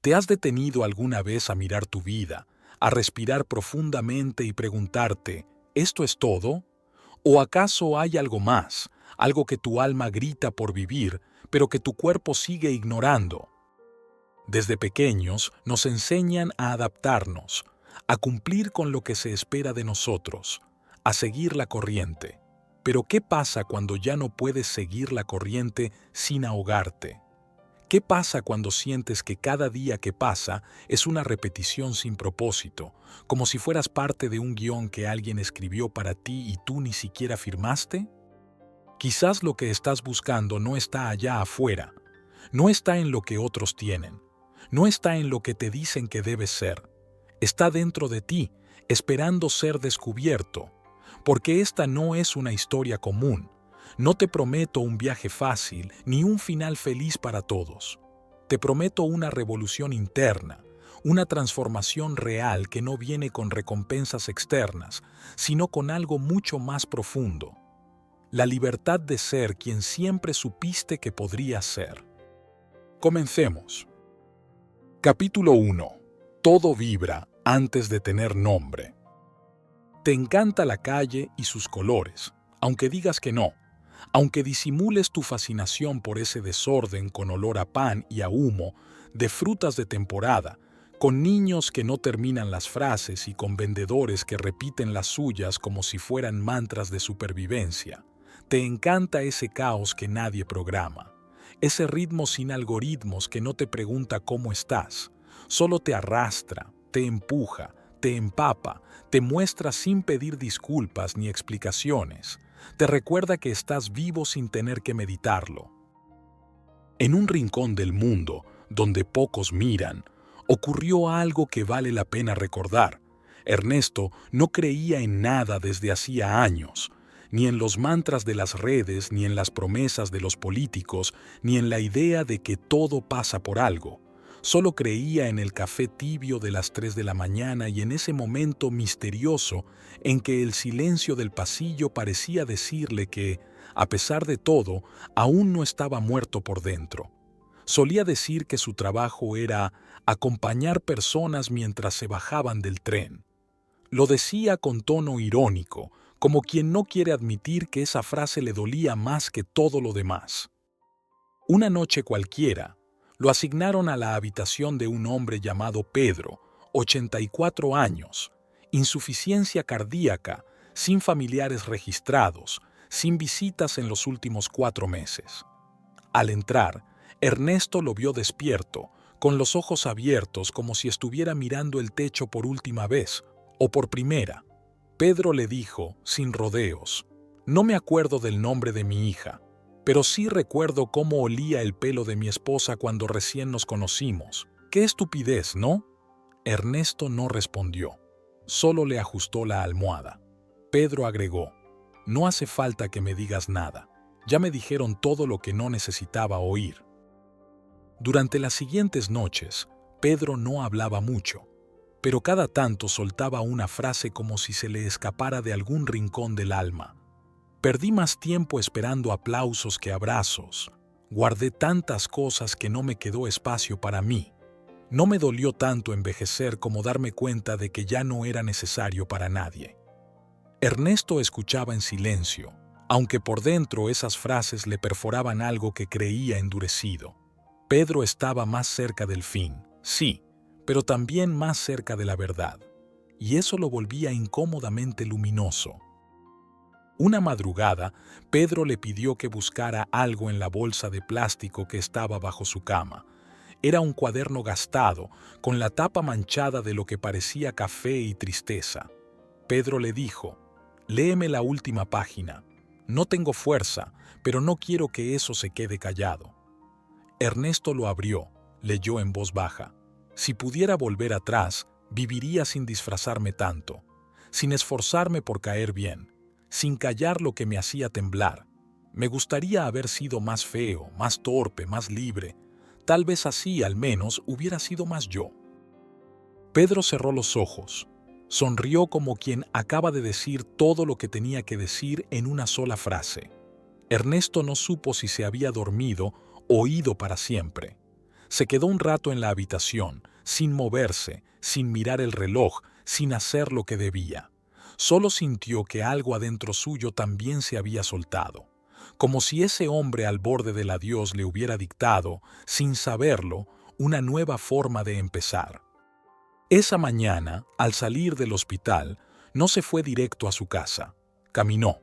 ¿Te has detenido alguna vez a mirar tu vida, a respirar profundamente y preguntarte, ¿esto es todo? ¿O acaso hay algo más, algo que tu alma grita por vivir, pero que tu cuerpo sigue ignorando? Desde pequeños nos enseñan a adaptarnos, a cumplir con lo que se espera de nosotros, a seguir la corriente. Pero ¿qué pasa cuando ya no puedes seguir la corriente sin ahogarte? ¿Qué pasa cuando sientes que cada día que pasa es una repetición sin propósito, como si fueras parte de un guión que alguien escribió para ti y tú ni siquiera firmaste? Quizás lo que estás buscando no está allá afuera, no está en lo que otros tienen, no está en lo que te dicen que debes ser. Está dentro de ti, esperando ser descubierto, porque esta no es una historia común. No te prometo un viaje fácil ni un final feliz para todos. Te prometo una revolución interna, una transformación real que no viene con recompensas externas, sino con algo mucho más profundo. La libertad de ser quien siempre supiste que podrías ser. Comencemos. Capítulo 1. Todo vibra antes de tener nombre. Te encanta la calle y sus colores, aunque digas que no, aunque disimules tu fascinación por ese desorden con olor a pan y a humo, de frutas de temporada, con niños que no terminan las frases y con vendedores que repiten las suyas como si fueran mantras de supervivencia. Te encanta ese caos que nadie programa, ese ritmo sin algoritmos que no te pregunta cómo estás, solo te arrastra, te empuja, te empapa, te muestra sin pedir disculpas ni explicaciones, te recuerda que estás vivo sin tener que meditarlo. En un rincón del mundo, donde pocos miran, ocurrió algo que vale la pena recordar. Ernesto no creía en nada desde hacía años, ni en los mantras de las redes, ni en las promesas de los políticos, ni en la idea de que todo pasa por algo. Solo creía en el café tibio de las 3 de la mañana y en ese momento misterioso en que el silencio del pasillo parecía decirle que, a pesar de todo, aún no estaba muerto por dentro. Solía decir que su trabajo era acompañar personas mientras se bajaban del tren. Lo decía con tono irónico, como quien no quiere admitir que esa frase le dolía más que todo lo demás. Una noche cualquiera, lo asignaron a la habitación de un hombre llamado Pedro, 84 años, insuficiencia cardíaca, sin familiares registrados, sin visitas en los últimos 4 meses. Al entrar, Ernesto lo vio despierto, con los ojos abiertos como si estuviera mirando el techo por última vez, o por primera. Pedro le dijo, sin rodeos, «No me acuerdo del nombre de mi hija, pero sí recuerdo cómo olía el pelo de mi esposa cuando recién nos conocimos. ¡Qué estupidez!, ¿no?». Ernesto no respondió, solo le ajustó la almohada. Pedro agregó, «No hace falta que me digas nada, ya me dijeron todo lo que no necesitaba oír». Durante las siguientes noches, Pedro no hablaba mucho, pero cada tanto soltaba una frase como si se le escapara de algún rincón del alma. Perdí más tiempo esperando aplausos que abrazos. Guardé tantas cosas que no me quedó espacio para mí. No me dolió tanto envejecer como darme cuenta de que ya no era necesario para nadie. Ernesto escuchaba en silencio, aunque por dentro esas frases le perforaban algo que creía endurecido. Pedro estaba más cerca del fin, sí, pero también más cerca de la verdad, y eso lo volvía incómodamente luminoso. Una madrugada, Pedro le pidió que buscara algo en la bolsa de plástico que estaba bajo su cama. Era un cuaderno gastado, con la tapa manchada de lo que parecía café y tristeza. Pedro le dijo, «Léeme la última página. No tengo fuerza, pero no quiero que eso se quede callado». Ernesto lo abrió, leyó en voz baja. «Si pudiera volver atrás, viviría sin disfrazarme tanto, sin esforzarme por caer bien, sin callar lo que me hacía temblar. Me gustaría haber sido más feo, más torpe, más libre. Tal vez así, al menos, hubiera sido más yo». Pedro cerró los ojos. Sonrió como quien acaba de decir todo lo que tenía que decir en una sola frase. Ernesto no supo si se había dormido o ido para siempre. Se quedó un rato en la habitación, sin moverse, sin mirar el reloj, sin hacer lo que debía. Solo sintió que algo adentro suyo también se había soltado, como si ese hombre al borde del adiós le hubiera dictado, sin saberlo, una nueva forma de empezar. Esa mañana, al salir del hospital, no se fue directo a su casa. Caminó,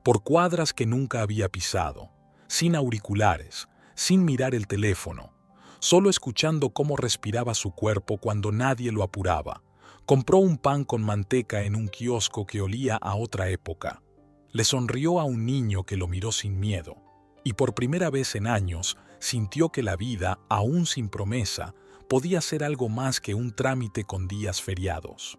por cuadras que nunca había pisado, sin auriculares, sin mirar el teléfono, solo escuchando cómo respiraba su cuerpo cuando nadie lo apuraba. Compró un pan con manteca en un kiosco que olía a otra época. Le sonrió a un niño que lo miró sin miedo, y por primera vez en años sintió que la vida, aún sin promesa, podía ser algo más que un trámite con días feriados.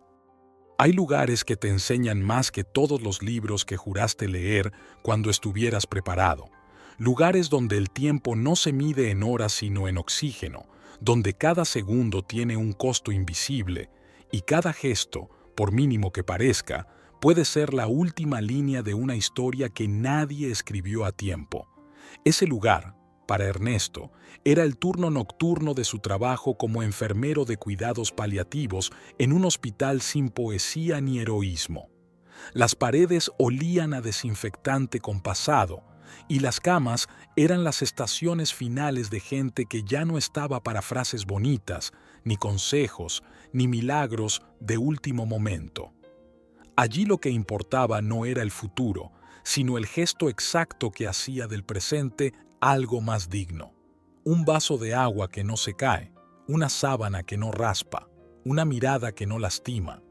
Hay lugares que te enseñan más que todos los libros que juraste leer cuando estuvieras preparado. Lugares donde el tiempo no se mide en horas sino en oxígeno, donde cada segundo tiene un costo invisible y cada gesto, por mínimo que parezca, puede ser la última línea de una historia que nadie escribió a tiempo. Ese lugar, para Ernesto, era el turno nocturno de su trabajo como enfermero de cuidados paliativos en un hospital sin poesía ni heroísmo. Las paredes olían a desinfectante compasado, y las camas eran las estaciones finales de gente que ya no estaba para frases bonitas, ni consejos, ni milagros de último momento. Allí lo que importaba no era el futuro, sino el gesto exacto que hacía del presente algo más digno. Un vaso de agua que no se cae, una sábana que no raspa, una mirada que no lastima.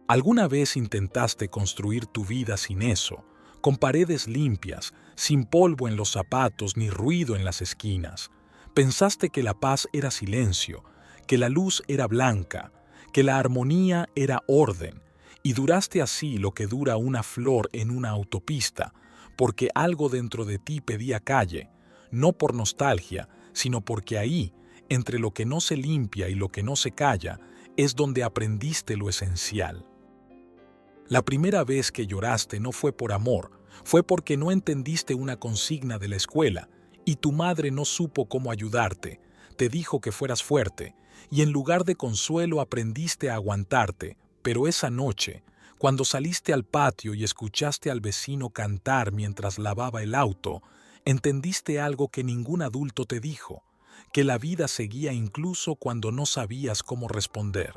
¿Alguna vez intentaste construir tu vida sin eso, con paredes limpias, sin polvo en los zapatos ni ruido en las esquinas? Pensaste que la paz era silencio, que la luz era blanca, que la armonía era orden, y duraste así lo que dura una flor en una autopista, porque algo dentro de ti pedía calle, no por nostalgia, sino porque ahí, entre lo que no se limpia y lo que no se calla, es donde aprendiste lo esencial. La primera vez que lloraste no fue por amor, fue porque no entendiste una consigna de la escuela y tu madre no supo cómo ayudarte, te dijo que fueras fuerte y en lugar de consuelo aprendiste a aguantarte, pero esa noche, cuando saliste al patio y escuchaste al vecino cantar mientras lavaba el auto, entendiste algo que ningún adulto te dijo, que la vida seguía incluso cuando no sabías cómo responder.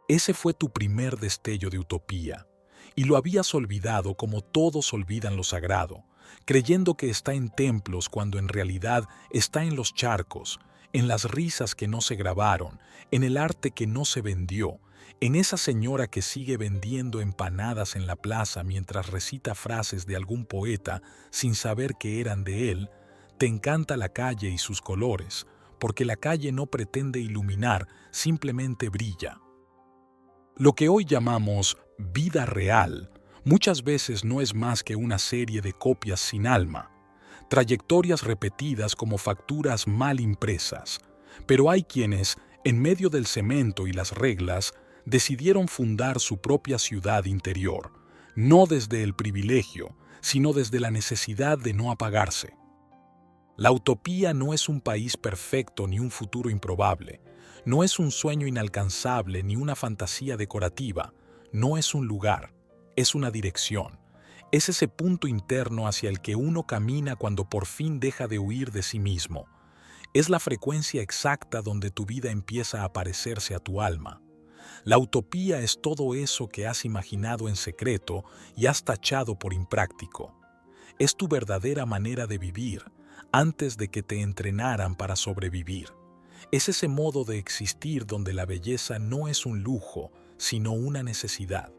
Ese fue tu primer destello de utopía, y lo habías olvidado como todos olvidan lo sagrado, creyendo que está en templos cuando en realidad está en los charcos, en las risas que no se grabaron, en el arte que no se vendió, en esa señora que sigue vendiendo empanadas en la plaza mientras recita frases de algún poeta sin saber que eran de él. Te encanta la calle y sus colores, porque la calle no pretende iluminar, simplemente brilla. Lo que hoy llamamos vida real muchas veces no es más que una serie de copias sin alma, trayectorias repetidas como facturas mal impresas. Pero hay quienes, en medio del cemento y las reglas, decidieron fundar su propia ciudad interior, no desde el privilegio, sino desde la necesidad de no apagarse. La utopía no es un país perfecto ni un futuro improbable, no es un sueño inalcanzable ni una fantasía decorativa, no es un lugar, es una dirección. Es ese punto interno hacia el que uno camina cuando por fin deja de huir de sí mismo. Es la frecuencia exacta donde tu vida empieza a parecerse a tu alma. La utopía es todo eso que has imaginado en secreto y has tachado por impráctico. Es tu verdadera manera de vivir, antes de que te entrenaran para sobrevivir. Es ese modo de existir donde la belleza no es un lujo, sino una necesidad.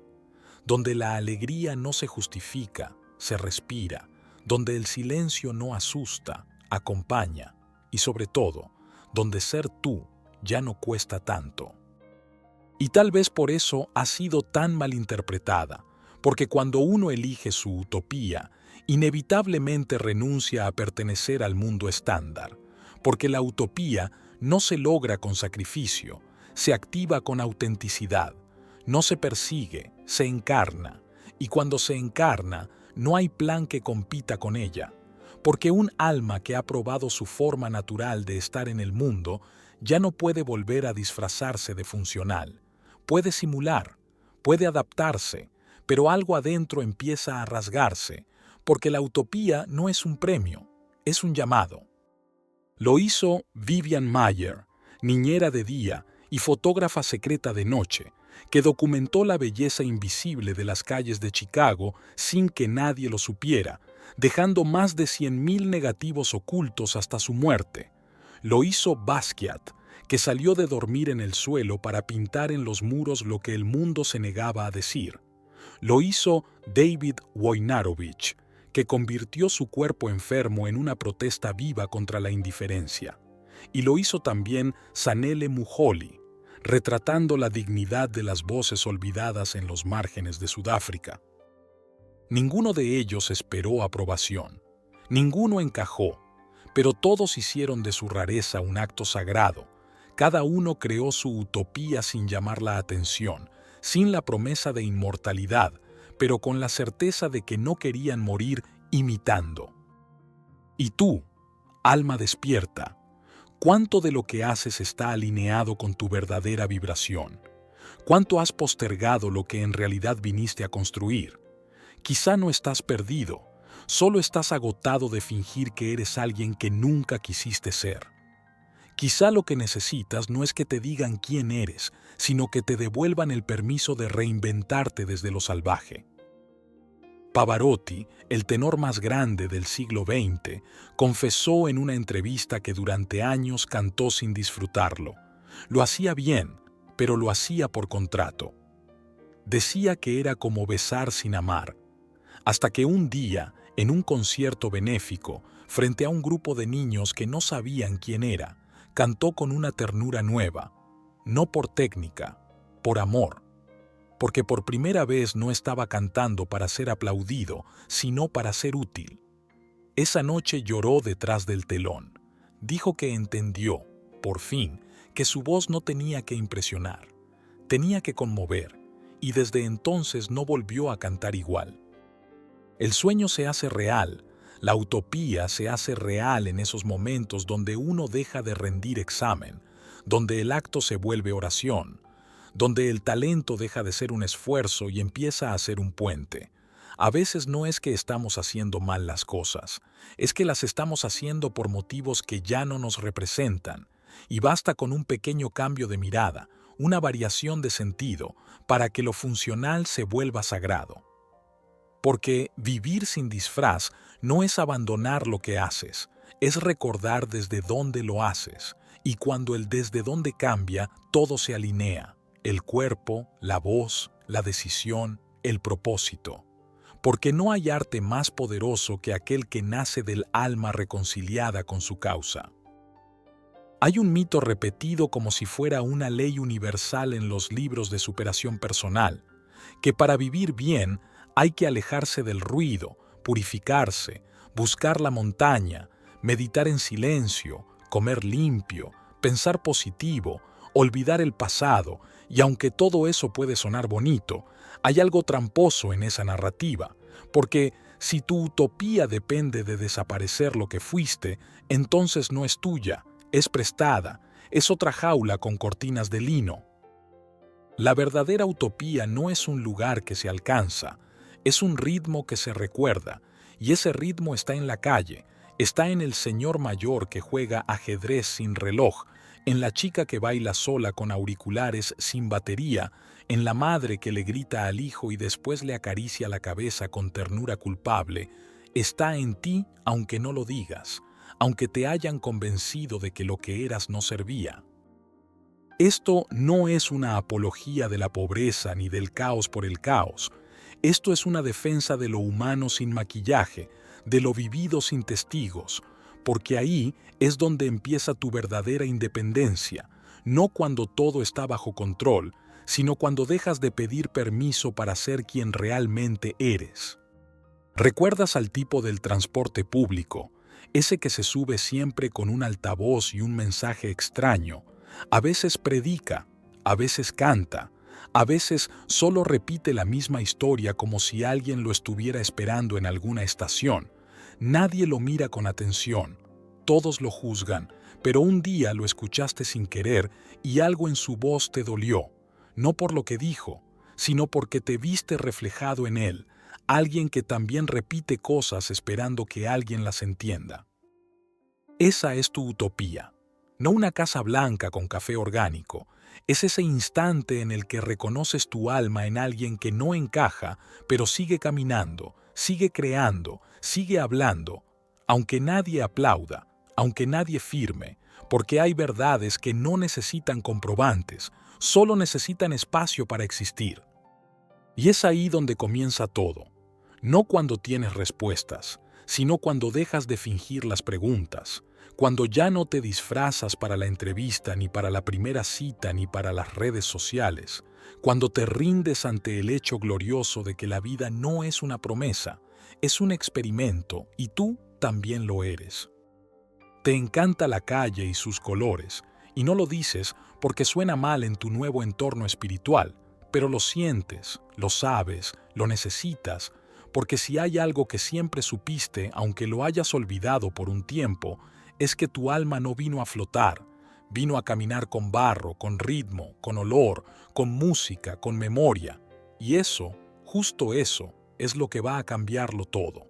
Donde la alegría no se justifica, se respira. Donde el silencio no asusta, acompaña. Y sobre todo, donde ser tú ya no cuesta tanto. Y tal vez por eso ha sido tan malinterpretada, porque cuando uno elige su utopía, inevitablemente renuncia a pertenecer al mundo estándar, porque la utopía no se logra con sacrificio, se activa con autenticidad, no se persigue, se encarna, y cuando se encarna, no hay plan que compita con ella, porque un alma que ha probado su forma natural de estar en el mundo ya no puede volver a disfrazarse de funcional. Puede simular, puede adaptarse, pero algo adentro empieza a rasgarse, porque la utopía no es un premio, es un llamado. Lo hizo Vivian Maier, niñera de día y fotógrafa secreta de noche, que documentó la belleza invisible de las calles de Chicago sin que nadie lo supiera, dejando más de 100.000 negativos ocultos hasta su muerte. Lo hizo Basquiat, que salió de dormir en el suelo para pintar en los muros lo que el mundo se negaba a decir. Lo hizo David Wojnarowicz, que convirtió su cuerpo enfermo en una protesta viva contra la indiferencia. Y lo hizo también Zanele Muholi, retratando la dignidad de las voces olvidadas en los márgenes de Sudáfrica. Ninguno de ellos esperó aprobación, ninguno encajó, pero todos hicieron de su rareza un acto sagrado. Cada uno creó su utopía sin llamar la atención, sin la promesa de inmortalidad, pero con la certeza de que no querían morir imitando. Y tú, alma despierta, ¿cuánto de lo que haces está alineado con tu verdadera vibración? ¿Cuánto has postergado lo que en realidad viniste a construir? Quizá no estás perdido, solo estás agotado de fingir que eres alguien que nunca quisiste ser. Quizá lo que necesitas no es que te digan quién eres, sino que te devuelvan el permiso de reinventarte desde lo salvaje. Pavarotti, el tenor más grande del siglo XX, confesó en una entrevista que durante años cantó sin disfrutarlo. Lo hacía bien, pero lo hacía por contrato. Decía que era como besar sin amar, hasta que un día, en un concierto benéfico, frente a un grupo de niños que no sabían quién era, cantó con una ternura nueva, no por técnica, por amor, porque por primera vez no estaba cantando para ser aplaudido, sino para ser útil. Esa noche lloró detrás del telón. Dijo que entendió, por fin, que su voz no tenía que impresionar, tenía que conmover, y desde entonces no volvió a cantar igual. El sueño se hace real, la utopía se hace real en esos momentos donde uno deja de rendir examen, donde el acto se vuelve oración, donde el talento deja de ser un esfuerzo y empieza a ser un puente. A veces no es que estamos haciendo mal las cosas, es que las estamos haciendo por motivos que ya no nos representan, y basta con un pequeño cambio de mirada, una variación de sentido, para que lo funcional se vuelva sagrado. Porque vivir sin disfraz no es abandonar lo que haces, es recordar desde dónde lo haces, y cuando el desde dónde cambia, todo se alinea. El cuerpo, la voz, la decisión, el propósito. Porque no hay arte más poderoso que aquel que nace del alma reconciliada con su causa. Hay un mito repetido como si fuera una ley universal en los libros de superación personal, que para vivir bien hay que alejarse del ruido, purificarse, buscar la montaña, meditar en silencio, comer limpio, pensar positivo, olvidar el pasado, y aunque todo eso puede sonar bonito, hay algo tramposo en esa narrativa, porque si tu utopía depende de desaparecer lo que fuiste, entonces no es tuya, es prestada, es otra jaula con cortinas de lino. La verdadera utopía no es un lugar que se alcanza, es un ritmo que se recuerda, y ese ritmo está en la calle, está en el señor mayor que juega ajedrez sin reloj, en la chica que baila sola con auriculares sin batería, en la madre que le grita al hijo y después le acaricia la cabeza con ternura culpable. Está en ti aunque no lo digas, aunque te hayan convencido de que lo que eras no servía. Esto no es una apología de la pobreza ni del caos por el caos. Esto es una defensa de lo humano sin maquillaje, de lo vivido sin testigos, porque ahí es donde empieza tu verdadera independencia, no cuando todo está bajo control, sino cuando dejas de pedir permiso para ser quien realmente eres. ¿Recuerdas al tipo del transporte público, ese que se sube siempre con un altavoz y un mensaje extraño? A veces predica, a veces canta, a veces solo repite la misma historia como si alguien lo estuviera esperando en alguna estación. Nadie lo mira con atención, todos lo juzgan, pero un día lo escuchaste sin querer y algo en su voz te dolió, no por lo que dijo, sino porque te viste reflejado en él, alguien que también repite cosas esperando que alguien las entienda. Esa es tu utopía, no una casa blanca con café orgánico, es ese instante en el que reconoces tu alma en alguien que no encaja, pero sigue caminando, sigue creando, sigue hablando, aunque nadie aplauda, aunque nadie firme, porque hay verdades que no necesitan comprobantes, solo necesitan espacio para existir. Y es ahí donde comienza todo, no cuando tienes respuestas, sino cuando dejas de fingir las preguntas, cuando ya no te disfrazas para la entrevista, ni para la primera cita, ni para las redes sociales, cuando te rindes ante el hecho glorioso de que la vida no es una promesa, es un experimento y tú también lo eres. Te encanta la calle y sus colores, y no lo dices porque suena mal en tu nuevo entorno espiritual, pero lo sientes, lo sabes, lo necesitas, porque si hay algo que siempre supiste, aunque lo hayas olvidado por un tiempo, es que tu alma no vino a flotar, vino a caminar con barro, con ritmo, con olor, con música, con memoria, y eso, justo eso, es lo que va a cambiarlo todo.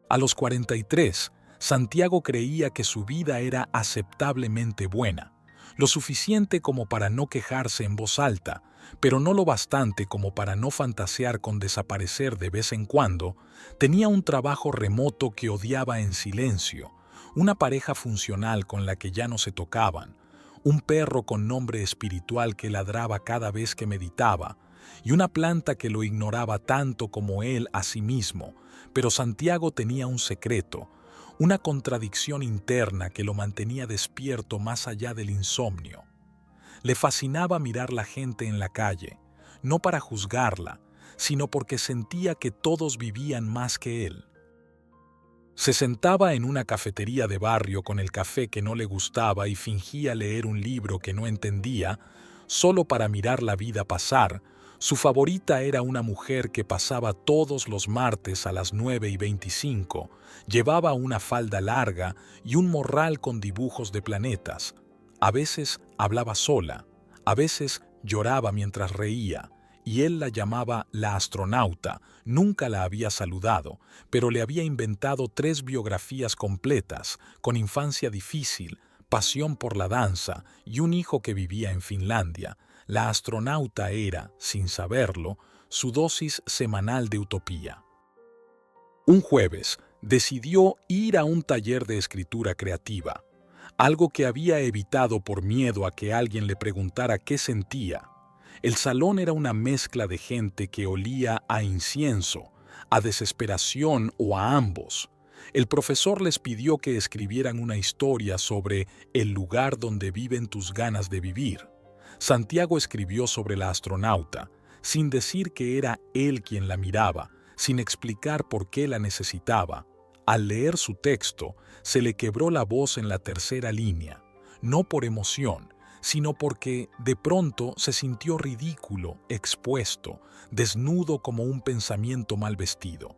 A los 43, Santiago creía que su vida era aceptablemente buena, lo suficiente como para no quejarse en voz alta, pero no lo bastante como para no fantasear con desaparecer de vez en cuando. Tenía un trabajo remoto que odiaba en silencio, una pareja funcional con la que ya no se tocaban, un perro con nombre espiritual que ladraba cada vez que meditaba, y una planta que lo ignoraba tanto como él a sí mismo. Pero Santiago tenía un secreto, una contradicción interna que lo mantenía despierto más allá del insomnio. Le fascinaba mirar la gente en la calle, no para juzgarla, sino porque sentía que todos vivían más que él. Se sentaba en una cafetería de barrio con el café que no le gustaba y fingía leer un libro que no entendía, solo para mirar la vida pasar. Su favorita era una mujer que pasaba todos los martes a las 9:25, llevaba una falda larga y un morral con dibujos de planetas. A veces hablaba sola, a veces lloraba mientras reía, y él la llamaba la astronauta. Nunca la había saludado, pero le había inventado 3 biografías completas, con infancia difícil, pasión por la danza y un hijo que vivía en Finlandia. La astronauta era, sin saberlo, su dosis semanal de utopía. Un jueves, decidió ir a un taller de escritura creativa, algo que había evitado por miedo a que alguien le preguntara qué sentía. El salón era una mezcla de gente que olía a incienso, a desesperación o a ambos. El profesor les pidió que escribieran una historia sobre el lugar donde viven tus ganas de vivir. Santiago escribió sobre la astronauta, sin decir que era él quien la miraba, sin explicar por qué la necesitaba. Al leer su texto, se le quebró la voz en la tercera línea, no por emoción, sino porque de pronto se sintió ridículo, expuesto, desnudo como un pensamiento mal vestido.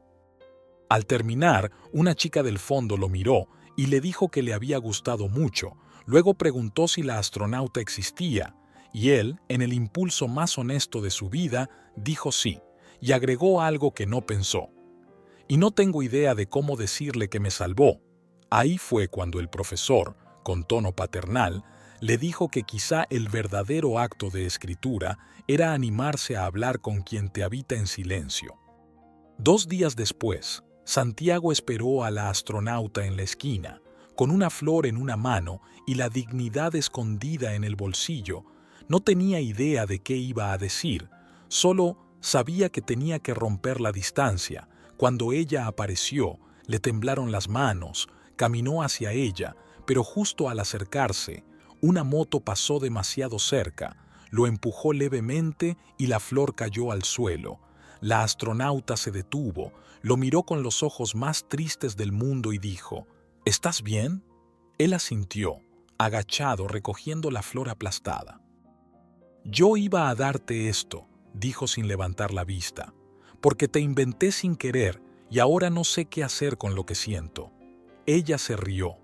Al terminar, una chica del fondo lo miró y le dijo que le había gustado mucho. Luego preguntó si la astronauta existía, y él, en el impulso más honesto de su vida, dijo sí, y agregó algo que no pensó. Y no tengo idea de cómo decirle que me salvó. Ahí fue cuando el profesor, con tono paternal, le dijo que quizá el verdadero acto de escritura era animarse a hablar con quien te habita en silencio. 2 días después, Santiago esperó a la astronauta en la esquina, con una flor en una mano y la dignidad escondida en el bolsillo. No tenía idea de qué iba a decir, solo sabía que tenía que romper la distancia. Cuando ella apareció, le temblaron las manos, caminó hacia ella, pero justo al acercarse, una moto pasó demasiado cerca, lo empujó levemente y la flor cayó al suelo. La astronauta se detuvo, lo miró con los ojos más tristes del mundo y dijo, ¿estás bien? Él asintió, agachado recogiendo la flor aplastada. Yo iba a darte esto, dijo sin levantar la vista, porque te inventé sin querer y ahora no sé qué hacer con lo que siento. Ella se rió,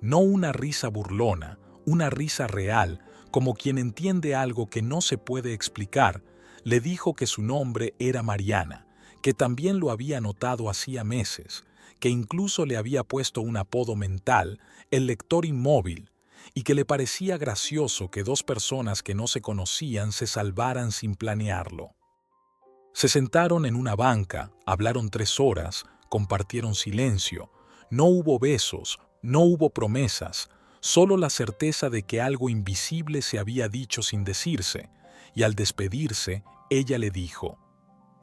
no una risa burlona, una risa real, como quien entiende algo que no se puede explicar. Le dijo que su nombre era Mariana, que también lo había notado hacía meses, que incluso le había puesto un apodo mental, el lector inmóvil, y que le parecía gracioso que dos personas que no se conocían se salvaran sin planearlo. Se sentaron en una banca, hablaron 3 horas, compartieron silencio. No hubo besos, no hubo promesas, solo la certeza de que algo invisible se había dicho sin decirse, y al despedirse, ella le dijo: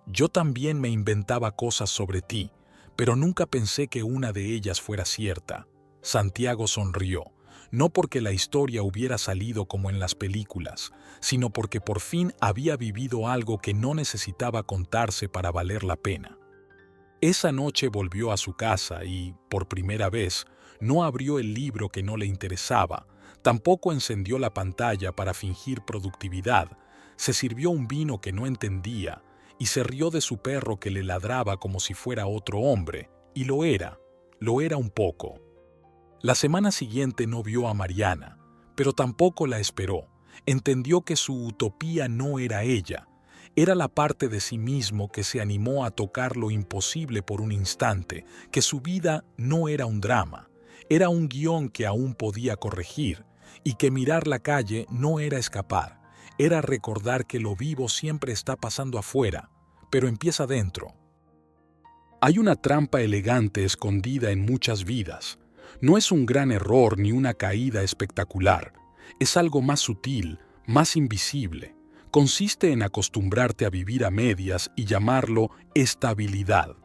«Yo también me inventaba cosas sobre ti, pero nunca pensé que una de ellas fuera cierta». Santiago sonrió, no porque la historia hubiera salido como en las películas, sino porque por fin había vivido algo que no necesitaba contarse para valer la pena. Esa noche volvió a su casa y, por primera vez, no abrió el libro que no le interesaba, tampoco encendió la pantalla para fingir productividad, se sirvió un vino que no entendía y se rió de su perro que le ladraba como si fuera otro hombre, y lo era un poco. La semana siguiente no vio a Mariana, pero tampoco la esperó. Entendió que su utopía no era ella, era la parte de sí mismo que se animó a tocar lo imposible por un instante, que su vida no era un drama, era un guión que aún podía corregir, y que mirar la calle no era escapar, era recordar que lo vivo siempre está pasando afuera, pero empieza dentro. Hay una trampa elegante escondida en muchas vidas. No es un gran error ni una caída espectacular. Es algo más sutil, más invisible. Consiste en acostumbrarte a vivir a medias y llamarlo estabilidad.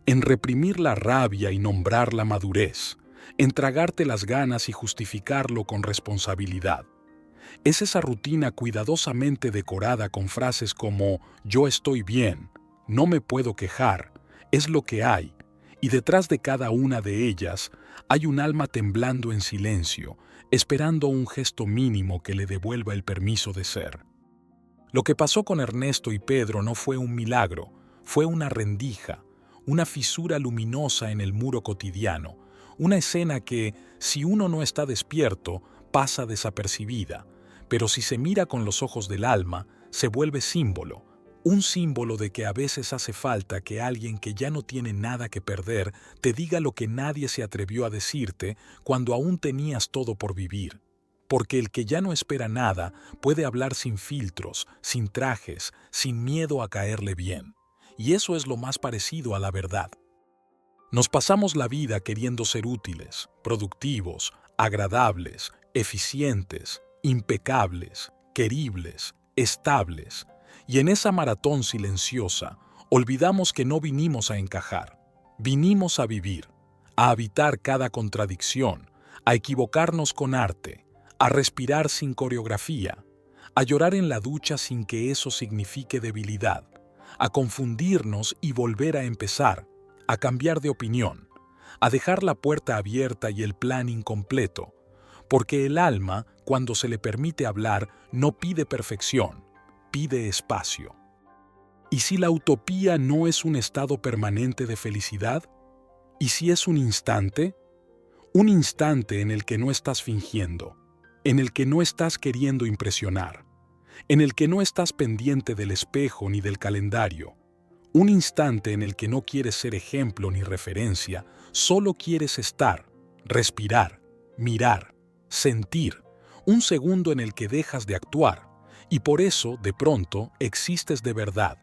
En reprimir la rabia y nombrar la madurez. En tragarte las ganas y justificarlo con responsabilidad. Es esa rutina cuidadosamente decorada con frases como «yo estoy bien», «no me puedo quejar», «es lo que hay», y detrás de cada una de ellas hay un alma temblando en silencio, esperando un gesto mínimo que le devuelva el permiso de ser. Lo que pasó con Ernesto y Pedro no fue un milagro, fue una rendija, una fisura luminosa en el muro cotidiano, una escena que, si uno no está despierto, pasa desapercibida, pero si se mira con los ojos del alma, se vuelve símbolo, un símbolo de que a veces hace falta que alguien que ya no tiene nada que perder te diga lo que nadie se atrevió a decirte cuando aún tenías todo por vivir. Porque el que ya no espera nada puede hablar sin filtros, sin trajes, sin miedo a caerle bien. Y eso es lo más parecido a la verdad. Nos pasamos la vida queriendo ser útiles, productivos, agradables, eficientes, impecables, queribles, estables. Y en esa maratón silenciosa, olvidamos que no vinimos a encajar. Vinimos a vivir, a habitar cada contradicción, a equivocarnos con arte, a respirar sin coreografía, a llorar en la ducha sin que eso signifique debilidad, a confundirnos y volver a empezar, a cambiar de opinión, a dejar la puerta abierta y el plan incompleto, porque el alma, cuando se le permite hablar, no pide perfección, pide espacio. ¿Y si la utopía no es un estado permanente de felicidad? ¿Y si es un instante? Un instante en el que no estás fingiendo, en el que no estás queriendo impresionar, en el que no estás pendiente del espejo ni del calendario. Un instante en el que no quieres ser ejemplo ni referencia, solo quieres estar, respirar, mirar, sentir. Un segundo en el que dejas de actuar, y por eso, de pronto, existes de verdad.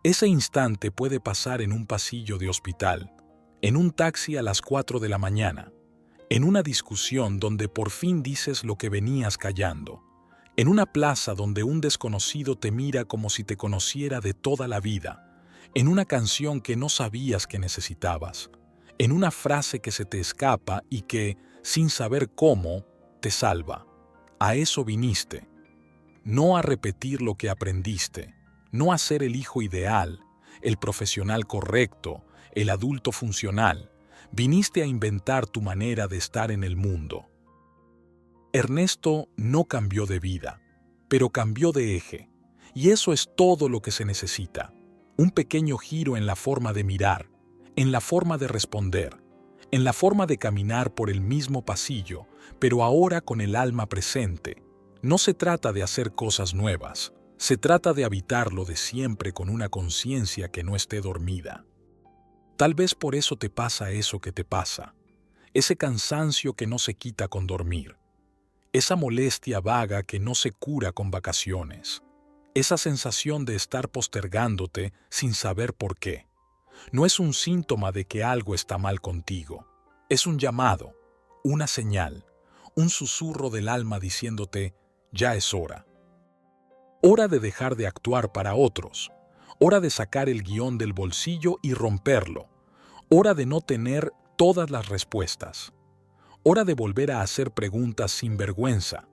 Ese instante puede pasar en un pasillo de hospital, en un taxi a las 4 de la mañana, en una discusión donde por fin dices lo que venías callando, en una plaza donde un desconocido te mira como si te conociera de toda la vida, en una canción que no sabías que necesitabas, en una frase que se te escapa y que, sin saber cómo, te salva. A eso viniste. No a repetir lo que aprendiste, no a ser el hijo ideal, el profesional correcto, el adulto funcional. Viniste a inventar tu manera de estar en el mundo. Ernesto no cambió de vida, pero cambió de eje, y eso es todo lo que se necesita. Un pequeño giro en la forma de mirar, en la forma de responder, en la forma de caminar por el mismo pasillo, pero ahora con el alma presente. No se trata de hacer cosas nuevas, se trata de habitar lo de siempre con una conciencia que no esté dormida. Tal vez por eso te pasa eso que te pasa, ese cansancio que no se quita con dormir, esa molestia vaga que no se cura con vacaciones, esa sensación de estar postergándote sin saber por qué. No es un síntoma de que algo está mal contigo, es un llamado, una señal, un susurro del alma diciéndote, ya es hora. Hora de dejar de actuar para otros, hora de sacar el guión del bolsillo y romperlo, hora de no tener todas las respuestas, hora de volver a hacer preguntas sin vergüenza,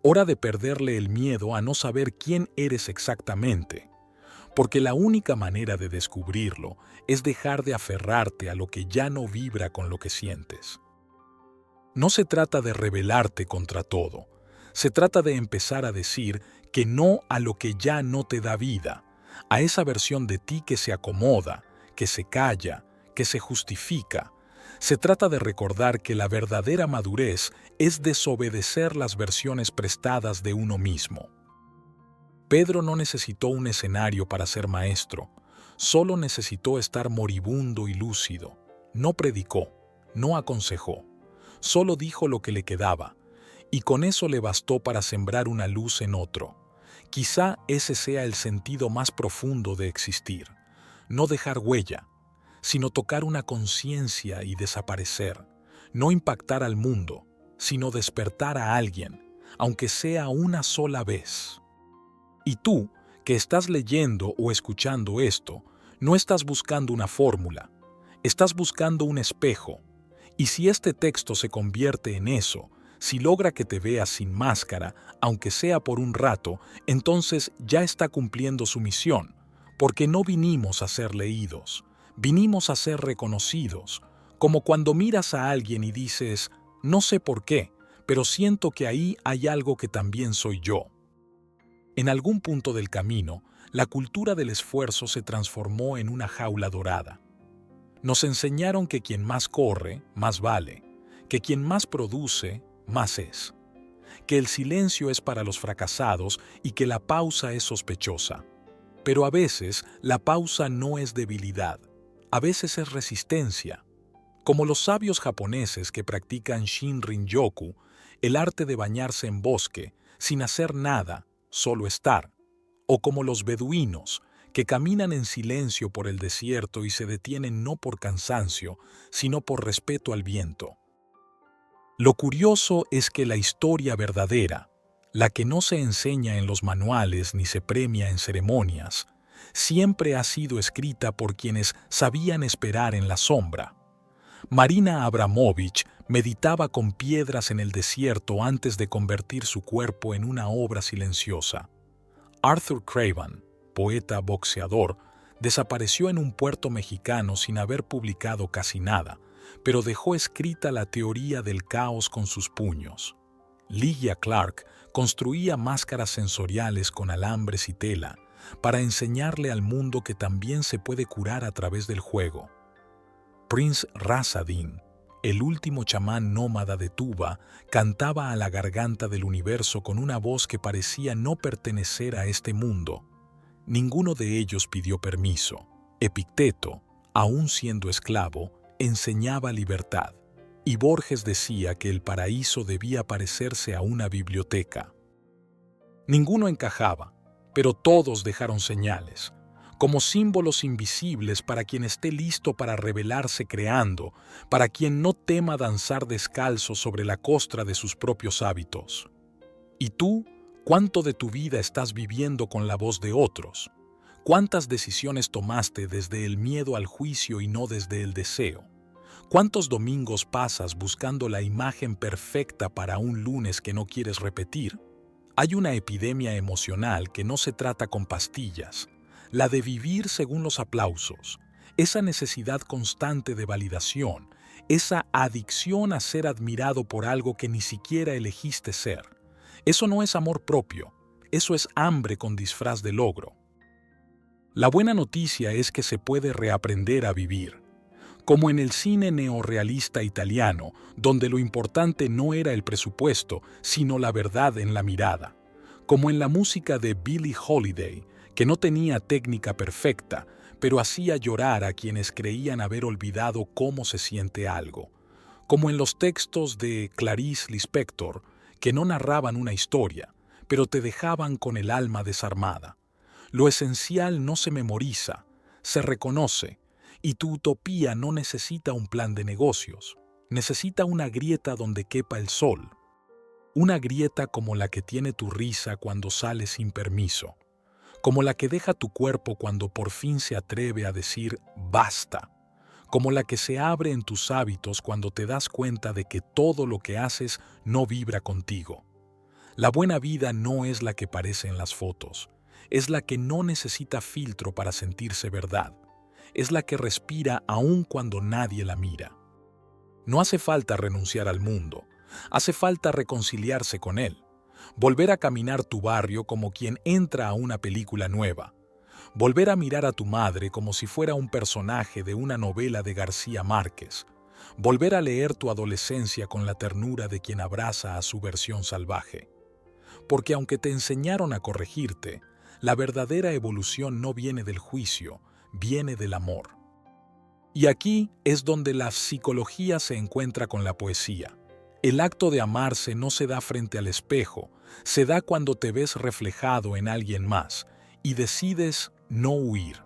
hora de perderle el miedo a no saber quién eres exactamente, porque la única manera de descubrirlo es dejar de aferrarte a lo que ya no vibra con lo que sientes. No se trata de rebelarte contra todo, se trata de empezar a decir que no a lo que ya no te da vida, a esa versión de ti que se acomoda, que se calla, que se justifica. Se trata de recordar que la verdadera madurez es desobedecer las versiones prestadas de uno mismo. Pedro no necesitó un escenario para ser maestro, solo necesitó estar moribundo y lúcido. No predicó, no aconsejó, solo dijo lo que le quedaba, y con eso le bastó para sembrar una luz en otro. Quizá ese sea el sentido más profundo de existir, no dejar huella, sino tocar una conciencia y desaparecer, no impactar al mundo, sino despertar a alguien, aunque sea una sola vez. Y tú, que estás leyendo o escuchando esto, no estás buscando una fórmula, estás buscando un espejo, y si este texto se convierte en eso, si logra que te veas sin máscara, aunque sea por un rato, entonces ya está cumpliendo su misión, porque no vinimos a ser leídos, vinimos a ser reconocidos, como cuando miras a alguien y dices, no sé por qué, pero siento que ahí hay algo que también soy yo. En algún punto del camino, la cultura del esfuerzo se transformó en una jaula dorada. Nos enseñaron que quien más corre, más vale, que quien más produce, más es, que el silencio es para los fracasados y que la pausa es sospechosa. Pero a veces la pausa no es debilidad, a veces es resistencia. Como los sabios japoneses que practican Shinrin-yoku, el arte de bañarse en bosque, sin hacer nada, solo estar. O como los beduinos, que caminan en silencio por el desierto y se detienen no por cansancio, sino por respeto al viento. Lo curioso es que la historia verdadera, la que no se enseña en los manuales ni se premia en ceremonias, siempre ha sido escrita por quienes sabían esperar en la sombra. Marina Abramovich meditaba con piedras en el desierto antes de convertir su cuerpo en una obra silenciosa. Arthur Craven, poeta boxeador, desapareció en un puerto mexicano sin haber publicado casi nada, pero dejó escrita la teoría del caos con sus puños. Lygia Clark construía máscaras sensoriales con alambres y tela para enseñarle al mundo que también se puede curar a través del juego. Prince Rasadin, el último chamán nómada de Tuba, cantaba a la garganta del universo con una voz que parecía no pertenecer a este mundo. Ninguno de ellos pidió permiso. Epicteto, aún siendo esclavo, enseñaba libertad, y Borges decía que el paraíso debía parecerse a una biblioteca. Ninguno encajaba, pero todos dejaron señales, como símbolos invisibles para quien esté listo para rebelarse creando, para quien no tema danzar descalzo sobre la costra de sus propios hábitos. ¿Y tú, cuánto de tu vida estás viviendo con la voz de otros? ¿Cuántas decisiones tomaste desde el miedo al juicio y no desde el deseo? ¿Cuántos domingos pasas buscando la imagen perfecta para un lunes que no quieres repetir? Hay una epidemia emocional que no se trata con pastillas, la de vivir según los aplausos, esa necesidad constante de validación, esa adicción a ser admirado por algo que ni siquiera elegiste ser. Eso no es amor propio, eso es hambre con disfraz de logro. La buena noticia es que se puede reaprender a vivir. como en el cine neorrealista italiano, donde lo importante no era el presupuesto, sino la verdad en la mirada, como en la música de Billie Holiday, que no tenía técnica perfecta, pero hacía llorar a quienes creían haber olvidado cómo se siente algo, como en los textos de Clarice Lispector, que no narraban una historia, pero te dejaban con el alma desarmada. Lo esencial no se memoriza, se reconoce, y tu utopía no necesita un plan de negocios, necesita una grieta donde quepa el sol. Una grieta como la que tiene tu risa cuando sales sin permiso, como la que deja tu cuerpo cuando por fin se atreve a decir basta, como la que se abre en tus hábitos cuando te das cuenta de que todo lo que haces no vibra contigo. La buena vida no es la que parece en las fotos, es la que no necesita filtro para sentirse verdad, es la que respira aún cuando nadie la mira. No hace falta renunciar al mundo, hace falta reconciliarse con él, volver a caminar tu barrio como quien entra a una película nueva, volver a mirar a tu madre como si fuera un personaje de una novela de García Márquez, volver a leer tu adolescencia con la ternura de quien abraza a su versión salvaje. Porque aunque te enseñaron a corregirte, la verdadera evolución no viene del juicio, viene del amor. Y aquí es donde la psicología se encuentra con la poesía. El acto de amarse no se da frente al espejo, se da cuando te ves reflejado en alguien más y decides no huir.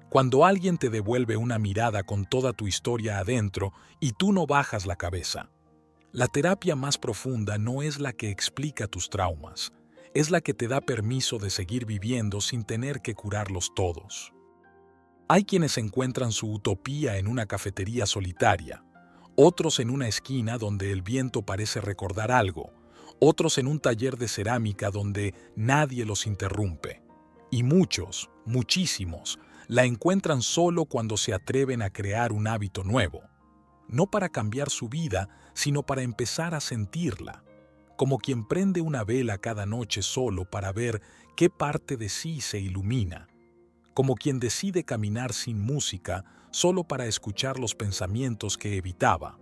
Cuando alguien te devuelve una mirada con toda tu historia adentro y tú no bajas la cabeza. La terapia más profunda no es la que explica tus traumas, es la que te da permiso de seguir viviendo sin tener que curarlos todos. Hay quienes encuentran su utopía en una cafetería solitaria, otros en una esquina donde el viento parece recordar algo, otros en un taller de cerámica donde nadie los interrumpe. Y muchos, muchísimos, la encuentran solo cuando se atreven a crear un hábito nuevo. No para cambiar su vida, sino para empezar a sentirla, como quien prende una vela cada noche solo para ver qué parte de sí se ilumina, como quien decide caminar sin música solo para escuchar los pensamientos que evitaba.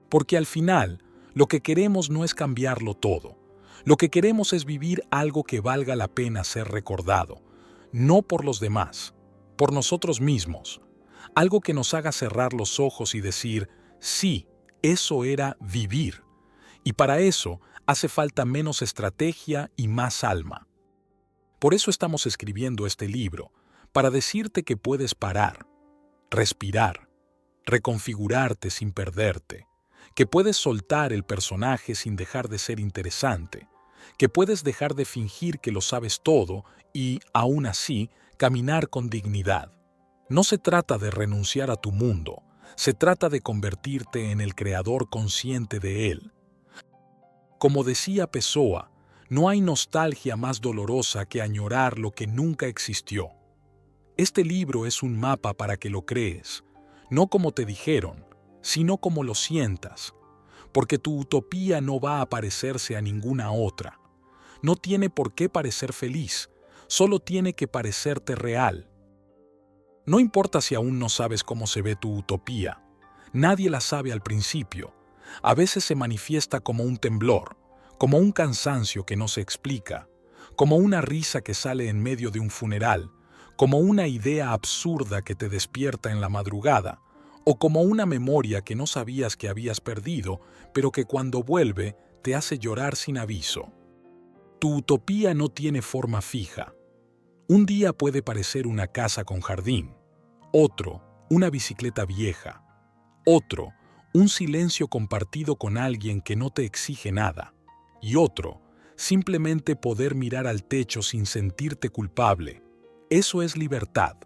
Porque al final, lo que queremos no es cambiarlo todo. Lo que queremos es vivir algo que valga la pena ser recordado, no por los demás, por nosotros mismos. Algo que nos haga cerrar los ojos y decir, sí, eso era vivir. Y para eso hace falta menos estrategia y más alma. Por eso estamos escribiendo este libro, para decirte que puedes parar, respirar, reconfigurarte sin perderte, que puedes soltar el personaje sin dejar de ser interesante, que puedes dejar de fingir que lo sabes todo y, aún así, caminar con dignidad. No se trata de renunciar a tu mundo, se trata de convertirte en el creador consciente de él. Como decía Pessoa, no hay nostalgia más dolorosa que añorar lo que nunca existió. Este libro es un mapa para que lo crees, no como te dijeron, sino como lo sientas, porque tu utopía no va a parecerse a ninguna otra. No tiene por qué parecer feliz, solo tiene que parecerte real. No importa si aún no sabes cómo se ve tu utopía, nadie la sabe al principio. A veces se manifiesta como un temblor, como un cansancio que no se explica, como una risa que sale en medio de un funeral, como una idea absurda que te despierta en la madrugada, o como una memoria que no sabías que habías perdido, pero que cuando vuelve te hace llorar sin aviso. Tu utopía no tiene forma fija. Un día puede parecer una casa con jardín, otro, una bicicleta vieja, otro, un silencio compartido con alguien que no te exige nada, y otro, simplemente poder mirar al techo sin sentirte culpable. Eso es libertad,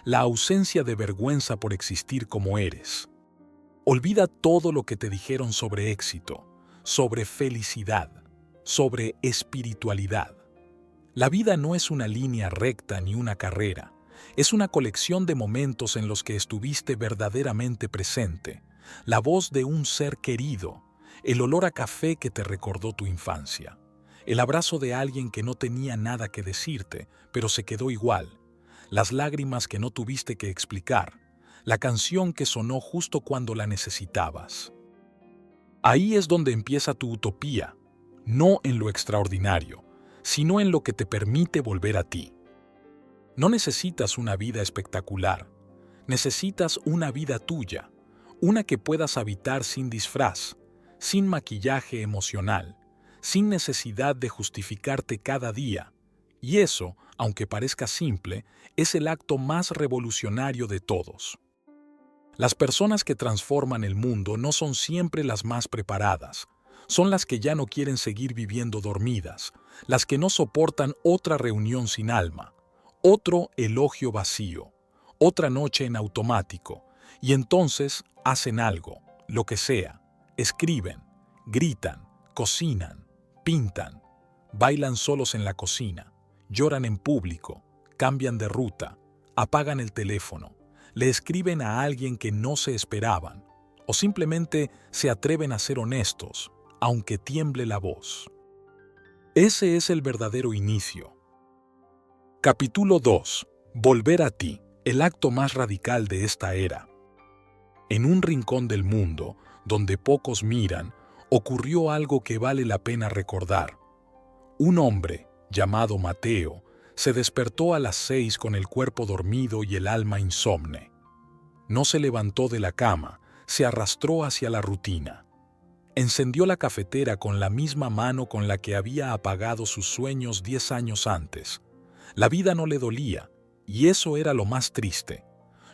la ausencia de vergüenza por existir como eres. Olvida todo lo que te dijeron sobre éxito, sobre felicidad, sobre espiritualidad. La vida no es una línea recta ni una carrera, es una colección de momentos en los que estuviste verdaderamente presente, la voz de un ser querido, el olor a café que te recordó tu infancia, el abrazo de alguien que no tenía nada que decirte, pero se quedó igual, las lágrimas que no tuviste que explicar, la canción que sonó justo cuando la necesitabas. Ahí es donde empieza tu utopía, no en lo extraordinario, sino en lo que te permite volver a ti. No necesitas una vida espectacular, necesitas una vida tuya, una que puedas habitar sin disfraz, sin maquillaje emocional, sin necesidad de justificarte cada día. Y eso, aunque parezca simple, es el acto más revolucionario de todos. Las personas que transforman el mundo no son siempre las más preparadas, son las que ya no quieren seguir viviendo dormidas, las que no soportan otra reunión sin alma, otro elogio vacío, otra noche en automático, y entonces hacen algo, lo que sea, escriben, gritan, cocinan, pintan, bailan solos en la cocina, lloran en público, cambian de ruta, apagan el teléfono, le escriben a alguien que no se esperaban, o simplemente se atreven a ser honestos, aunque tiemble la voz. Ese es el verdadero inicio. Capítulo 2. Volver a ti, el acto más radical de esta era. En un rincón del mundo, donde pocos miran, ocurrió algo que vale la pena recordar. Un hombre, llamado Mateo, se despertó a las 6 con el cuerpo dormido y el alma insomne. No se levantó de la cama, se arrastró hacia la rutina. Encendió la cafetera con la misma mano con la que había apagado sus sueños 10 años antes. La vida no le dolía, y eso era lo más triste.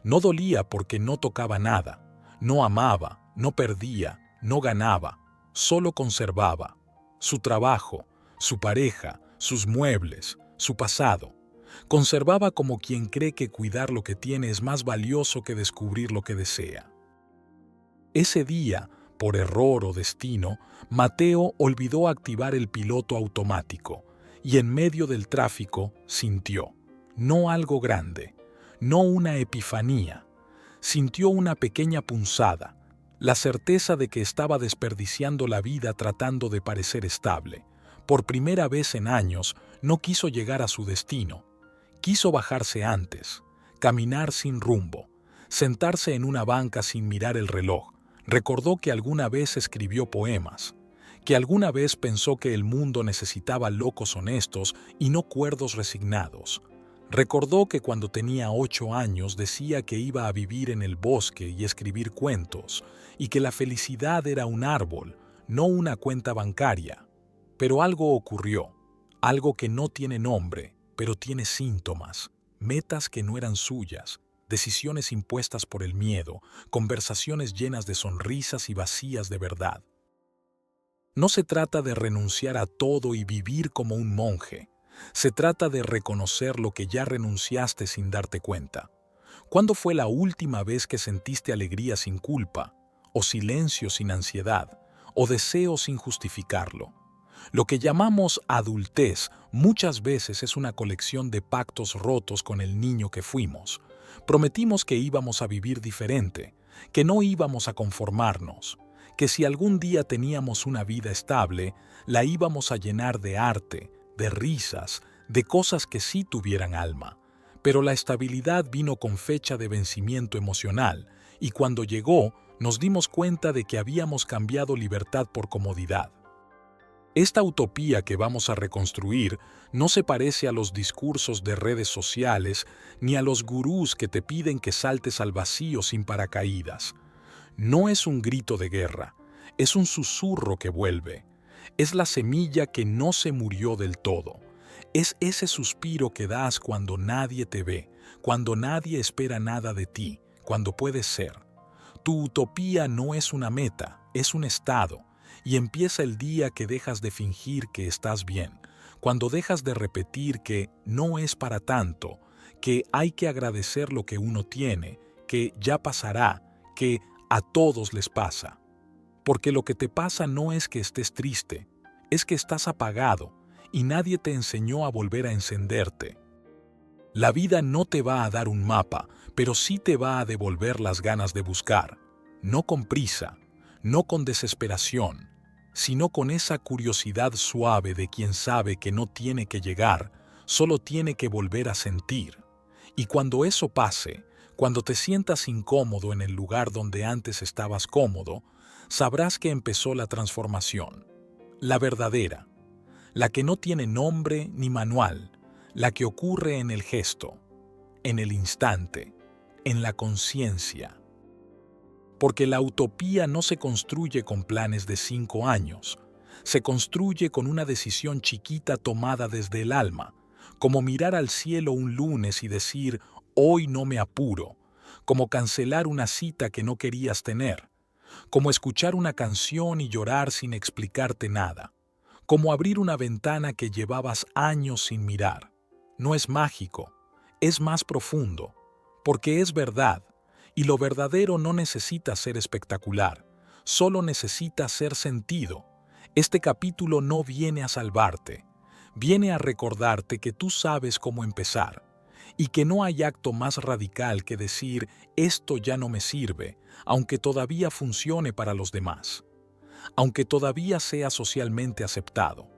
No dolía porque no tocaba nada, no amaba, no perdía, no ganaba, solo conservaba. Su trabajo, su pareja, sus muebles, su pasado. Conservaba como quien cree que cuidar lo que tiene es más valioso que descubrir lo que desea. Ese día, por error o destino, Mateo olvidó activar el piloto automático y en medio del tráfico sintió, no algo grande, no una epifanía, sintió una pequeña punzada, la certeza de que estaba desperdiciando la vida tratando de parecer estable. Por primera vez en años, no quiso llegar a su destino. Quiso bajarse antes, caminar sin rumbo, sentarse en una banca sin mirar el reloj. Recordó que alguna vez escribió poemas, que alguna vez pensó que el mundo necesitaba locos honestos y no cuerdos resignados. Recordó que cuando tenía 8 años decía que iba a vivir en el bosque y escribir cuentos, y que la felicidad era un árbol, no una cuenta bancaria. Pero algo ocurrió, algo que no tiene nombre, pero tiene síntomas, metas que no eran suyas, decisiones impuestas por el miedo, conversaciones llenas de sonrisas y vacías de verdad. No se trata de renunciar a todo y vivir como un monje. Se trata de reconocer lo que ya renunciaste sin darte cuenta. ¿Cuándo fue la última vez que sentiste alegría sin culpa, o silencio sin ansiedad, o deseo sin justificarlo? Lo que llamamos adultez muchas veces es una colección de pactos rotos con el niño que fuimos. Prometimos que íbamos a vivir diferente, que no íbamos a conformarnos, que si algún día teníamos una vida estable, la íbamos a llenar de arte, de risas, de cosas que sí tuvieran alma. Pero la estabilidad vino con fecha de vencimiento emocional, y cuando llegó, nos dimos cuenta de que habíamos cambiado libertad por comodidad. Esta utopía que vamos a reconstruir no se parece a los discursos de redes sociales ni a los gurús que te piden que saltes al vacío sin paracaídas. No es un grito de guerra, es un susurro que vuelve. Es la semilla que no se murió del todo. Es ese suspiro que das cuando nadie te ve, cuando nadie espera nada de ti, cuando puedes ser. Tu utopía no es una meta, es un estado. Y empieza el día que dejas de fingir que estás bien, cuando dejas de repetir que no es para tanto, que hay que agradecer lo que uno tiene, que ya pasará, que a todos les pasa. Porque lo que te pasa no es que estés triste, es que estás apagado y nadie te enseñó a volver a encenderte. La vida no te va a dar un mapa, pero sí te va a devolver las ganas de buscar, no con prisa, no con desesperación, sino con esa curiosidad suave de quien sabe que no tiene que llegar, solo tiene que volver a sentir. Y cuando eso pase, Cuando te sientas incómodo en el lugar donde antes estabas cómodo, sabrás que empezó la transformación, la verdadera, la que no tiene nombre ni manual, la que ocurre en el gesto, en el instante, en la conciencia. Porque la utopía no se construye con planes de 5 años, se construye con una decisión chiquita tomada desde el alma, como mirar al cielo un lunes y decir, hoy no me apuro, como cancelar una cita que no querías tener, como escuchar una canción y llorar sin explicarte nada, como abrir una ventana que llevabas años sin mirar. No es mágico, es más profundo, porque es verdad, y lo verdadero no necesita ser espectacular, solo necesita ser sentido. Este capítulo no viene a salvarte, viene a recordarte que tú sabes cómo empezar, y que no hay acto más radical que decir, esto ya no me sirve, aunque todavía funcione para los demás, aunque todavía sea socialmente aceptado,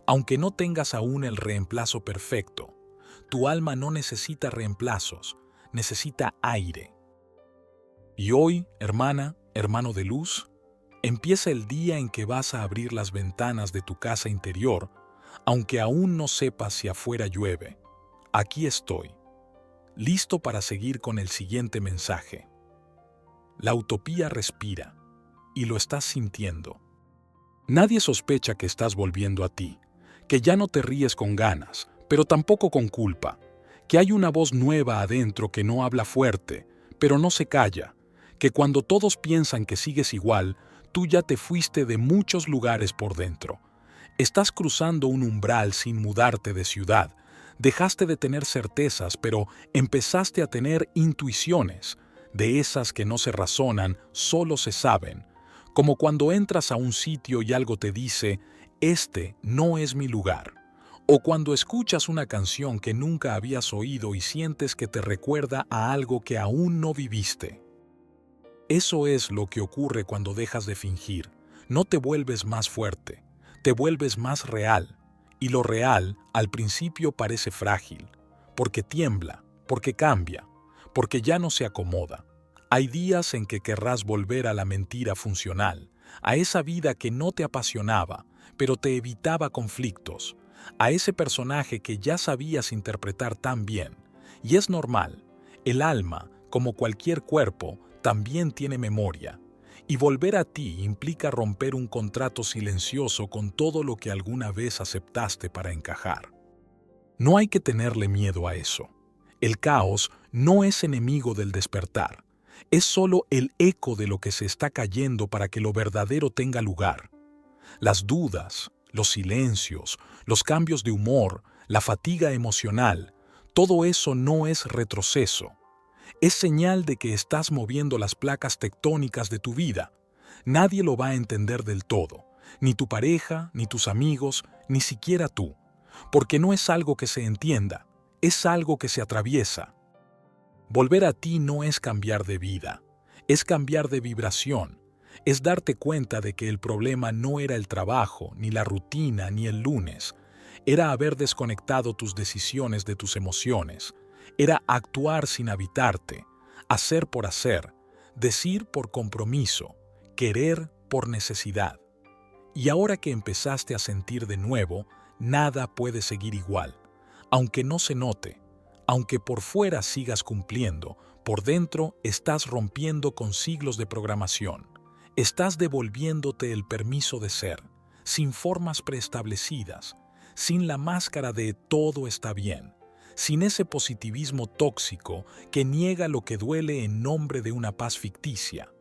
aunque no tengas aún el reemplazo perfecto. Tu alma no necesita reemplazos, necesita aire. Y hoy, hermana, hermano de luz, empieza el día en que vas a abrir las ventanas de tu casa interior, aunque aún no sepas si afuera llueve. Aquí estoy, listo para seguir con el siguiente mensaje. La utopía respira, y lo estás sintiendo. Nadie sospecha que estás volviendo a ti, que ya no te ríes con ganas, pero tampoco con culpa, que hay una voz nueva adentro que no habla fuerte, pero no se calla, que cuando todos piensan que sigues igual, tú ya te fuiste de muchos lugares por dentro. Estás cruzando un umbral sin mudarte de ciudad. Dejaste de tener certezas, pero empezaste a tener intuiciones, de esas que no se razonan, solo se saben. Como cuando entras a un sitio y algo te dice, este no es mi lugar. O cuando escuchas una canción que nunca habías oído y sientes que te recuerda a algo que aún no viviste. Eso es lo que ocurre cuando dejas de fingir. No te vuelves más fuerte, te vuelves más real. Y lo real al principio parece frágil, porque tiembla, porque cambia, porque ya no se acomoda. Hay días en que querrás volver a la mentira funcional, a esa vida que no te apasionaba, pero te evitaba conflictos, a ese personaje que ya sabías interpretar tan bien. Y es normal, el alma, como cualquier cuerpo, también tiene memoria, y volver a ti implica romper un contrato silencioso con todo lo que alguna vez aceptaste para encajar. No hay que tenerle miedo a eso. El caos no es enemigo del despertar, es solo el eco de lo que se está cayendo para que lo verdadero tenga lugar. Las dudas, los silencios, los cambios de humor, la fatiga emocional, todo eso no es retroceso. Es señal de que estás moviendo las placas tectónicas de tu vida. Nadie lo va a entender del todo, ni tu pareja, ni tus amigos, ni siquiera tú, porque no es algo que se entienda, es algo que se atraviesa. Volver a ti no es cambiar de vida, es cambiar de vibración, es darte cuenta de que el problema no era el trabajo, ni la rutina, ni el lunes, era haber desconectado tus decisiones de tus emociones. Era actuar sin habitarte, hacer por hacer, decir por compromiso, querer por necesidad. Y ahora que empezaste a sentir de nuevo, nada puede seguir igual. Aunque no se note, aunque por fuera sigas cumpliendo, por dentro estás rompiendo con siglos de programación. Estás devolviéndote el permiso de ser, sin formas preestablecidas, sin la máscara de todo está bien, sin ese positivismo tóxico que niega lo que duele en nombre de una paz ficticia.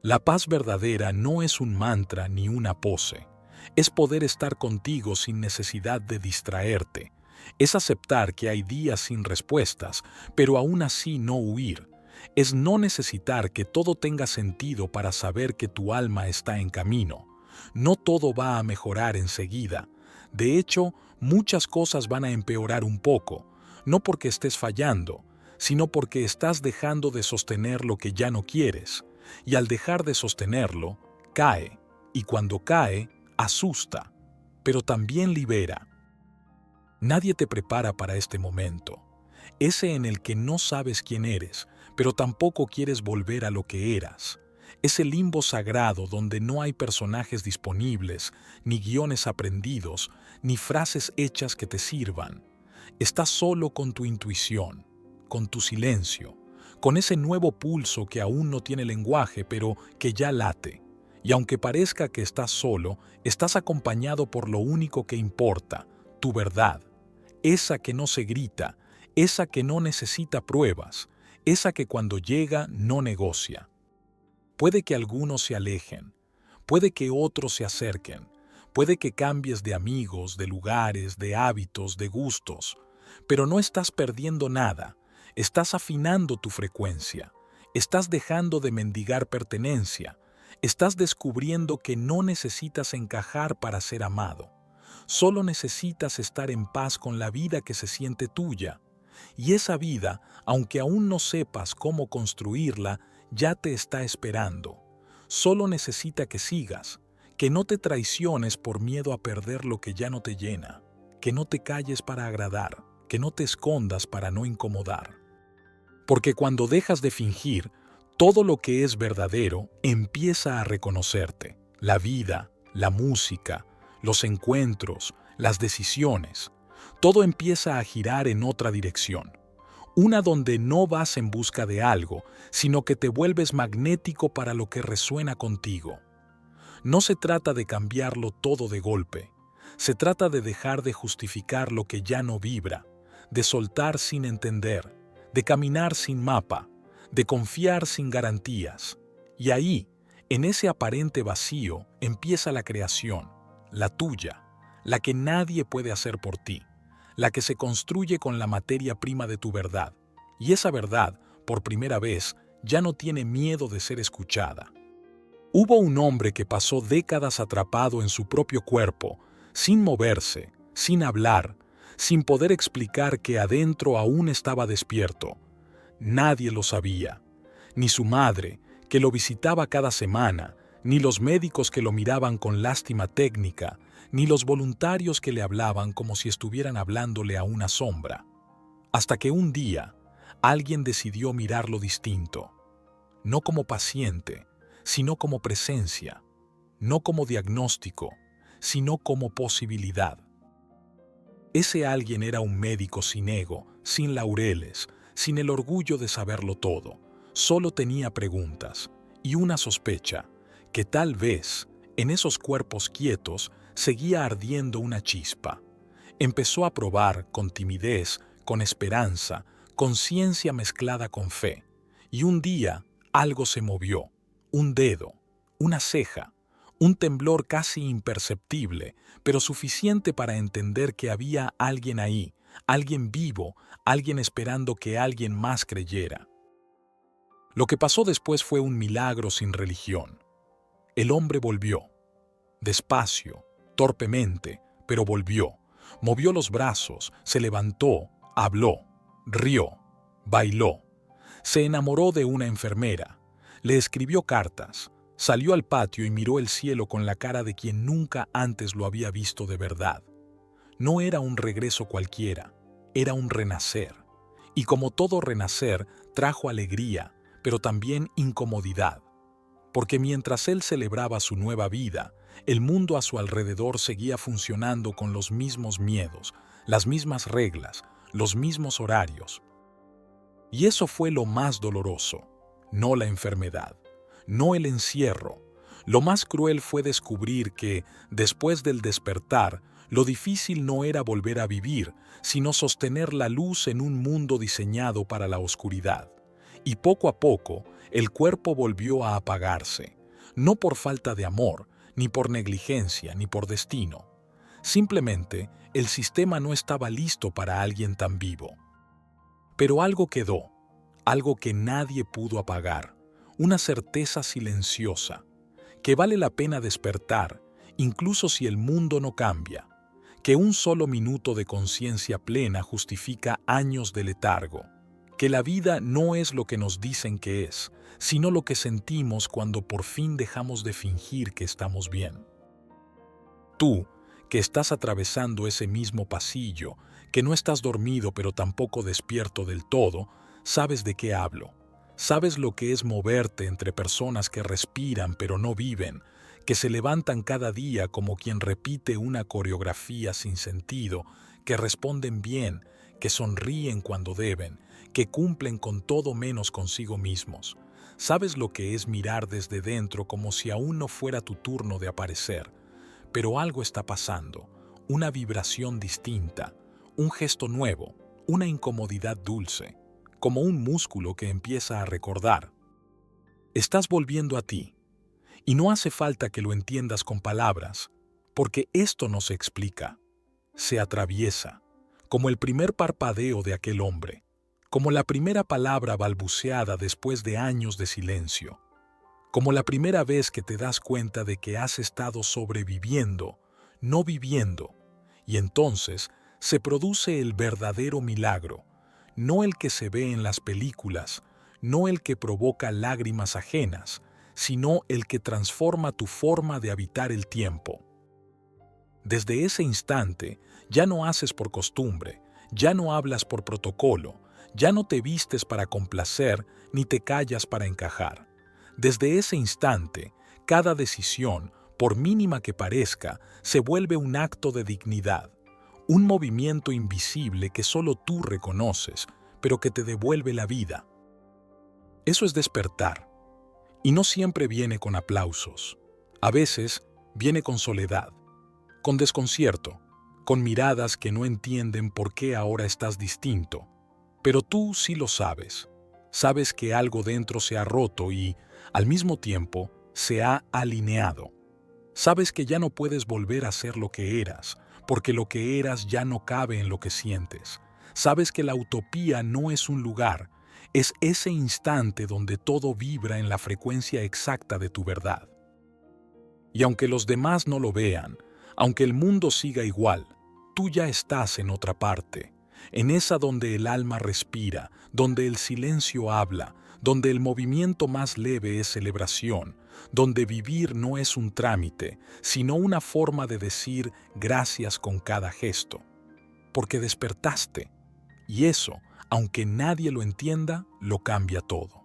La paz verdadera no es un mantra ni una pose, es poder estar contigo sin necesidad de distraerte, es aceptar que hay días sin respuestas, pero aún así no huir, es no necesitar que todo tenga sentido para saber que tu alma está en camino. No todo va a mejorar enseguida. De hecho, muchas cosas van a empeorar un poco, no porque estés fallando, sino porque estás dejando de sostener lo que ya no quieres, y al dejar de sostenerlo, cae, y cuando cae, asusta, pero también libera. Nadie te prepara para este momento, ese en el que no sabes quién eres, pero tampoco quieres volver a lo que eras. Ese limbo sagrado donde no hay personajes disponibles, ni guiones aprendidos, ni frases hechas que te sirvan. Estás solo con tu intuición, con tu silencio, con ese nuevo pulso que aún no tiene lenguaje, pero que ya late. Y aunque parezca que estás solo, estás acompañado por lo único que importa, tu verdad. Esa que no se grita, esa que no necesita pruebas, esa que cuando llega no negocia. Puede que algunos se alejen, puede que otros se acerquen, puede que cambies de amigos, de lugares, de hábitos, de gustos, pero no estás perdiendo nada, estás afinando tu frecuencia, estás dejando de mendigar pertenencia, estás descubriendo que no necesitas encajar para ser amado, solo necesitas estar en paz con la vida que se siente tuya. Y esa vida, aunque aún no sepas cómo construirla, ya te está esperando. Solo necesita que sigas, que no te traiciones por miedo a perder lo que ya no te llena, que no te calles para agradar, que no te escondas para no incomodar. Porque cuando dejas de fingir, todo lo que es verdadero empieza a reconocerte. La vida, la música, los encuentros, las decisiones. Todo empieza a girar en otra dirección. Una donde no vas en busca de algo, sino que te vuelves magnético para lo que resuena contigo. No se trata de cambiarlo todo de golpe. Se trata de dejar de justificar lo que ya no vibra, de soltar sin entender, de caminar sin mapa, de confiar sin garantías. Y ahí, en ese aparente vacío, empieza la creación, la tuya, la que nadie puede hacer por ti, la que se construye con la materia prima de tu verdad. Y esa verdad, por primera vez, ya no tiene miedo de ser escuchada. Hubo un hombre que pasó décadas atrapado en su propio cuerpo, sin moverse, sin hablar, sin poder explicar que adentro aún estaba despierto. Nadie lo sabía, ni su madre, que lo visitaba cada semana, ni los médicos que lo miraban con lástima técnica, ni los voluntarios que le hablaban como si estuvieran hablándole a una sombra. Hasta que un día, alguien decidió mirarlo distinto, no como paciente, sino como presencia, no como diagnóstico, sino como posibilidad. Ese alguien era un médico sin ego, sin laureles, sin el orgullo de saberlo todo. Solo tenía preguntas y una sospecha, que tal vez, en esos cuerpos quietos, seguía ardiendo una chispa. Empezó a probar con timidez, con esperanza, con ciencia mezclada con fe. Y un día algo se movió, un dedo, una ceja, un temblor casi imperceptible, pero suficiente para entender que había alguien ahí, alguien vivo, alguien esperando que alguien más creyera. Lo que pasó después fue un milagro sin religión. El hombre volvió, despacio, torpemente, pero volvió. Movió los brazos, se levantó, habló, rió, bailó. Se enamoró de una enfermera, le escribió cartas, salió al patio y miró el cielo con la cara de quien nunca antes lo había visto de verdad. No era un regreso cualquiera, era un renacer. Y como todo renacer, trajo alegría, pero también incomodidad. Porque mientras él celebraba su nueva vida, el mundo a su alrededor seguía funcionando con los mismos miedos, las mismas reglas, los mismos horarios. Y eso fue lo más doloroso, no la enfermedad, no el encierro. Lo más cruel fue descubrir que, después del despertar, lo difícil no era volver a vivir, sino sostener la luz en un mundo diseñado para la oscuridad. Y poco a poco, el cuerpo volvió a apagarse, no por falta de amor, ni por negligencia, ni por destino. Simplemente, el sistema no estaba listo para alguien tan vivo. Pero algo quedó, algo que nadie pudo apagar, una certeza silenciosa, que vale la pena despertar, incluso si el mundo no cambia, que un solo minuto de conciencia plena justifica años de letargo, que la vida no es lo que nos dicen que es, sino lo que sentimos cuando por fin dejamos de fingir que estamos bien. Tú, que estás atravesando ese mismo pasillo, que no estás dormido pero tampoco despierto del todo, sabes de qué hablo. Sabes lo que es moverte entre personas que respiran pero no viven, que se levantan cada día como quien repite una coreografía sin sentido, que responden bien, que sonríen cuando deben, que cumplen con todo menos consigo mismos. Sabes lo que es mirar desde dentro como si aún no fuera tu turno de aparecer, pero algo está pasando, una vibración distinta, un gesto nuevo, una incomodidad dulce, como un músculo que empieza a recordar. Estás volviendo a ti, y no hace falta que lo entiendas con palabras, porque esto no se explica, se atraviesa, como el primer parpadeo de aquel hombre, como la primera palabra balbuceada después de años de silencio, como la primera vez que te das cuenta de que has estado sobreviviendo, no viviendo, y entonces se produce el verdadero milagro, no el que se ve en las películas, no el que provoca lágrimas ajenas, sino el que transforma tu forma de habitar el tiempo. Desde ese instante, ya no haces por costumbre, ya no hablas por protocolo, ya no te vistes para complacer ni te callas para encajar. Desde ese instante, cada decisión, por mínima que parezca, se vuelve un acto de dignidad, un movimiento invisible que solo tú reconoces, pero que te devuelve la vida. Eso es despertar, y no siempre viene con aplausos. A veces viene con soledad, con desconcierto, con miradas que no entienden por qué ahora estás distinto. Pero tú sí lo sabes. Sabes que algo dentro se ha roto y, al mismo tiempo, se ha alineado. Sabes que ya no puedes volver a ser lo que eras, porque lo que eras ya no cabe en lo que sientes. Sabes que la utopía no es un lugar, es ese instante donde todo vibra en la frecuencia exacta de tu verdad. Y aunque los demás no lo vean, aunque el mundo siga igual, tú ya estás en otra parte, en esa donde el alma respira, donde el silencio habla, donde el movimiento más leve es celebración, donde vivir no es un trámite, sino una forma de decir gracias con cada gesto. Porque despertaste, y eso, aunque nadie lo entienda, lo cambia todo.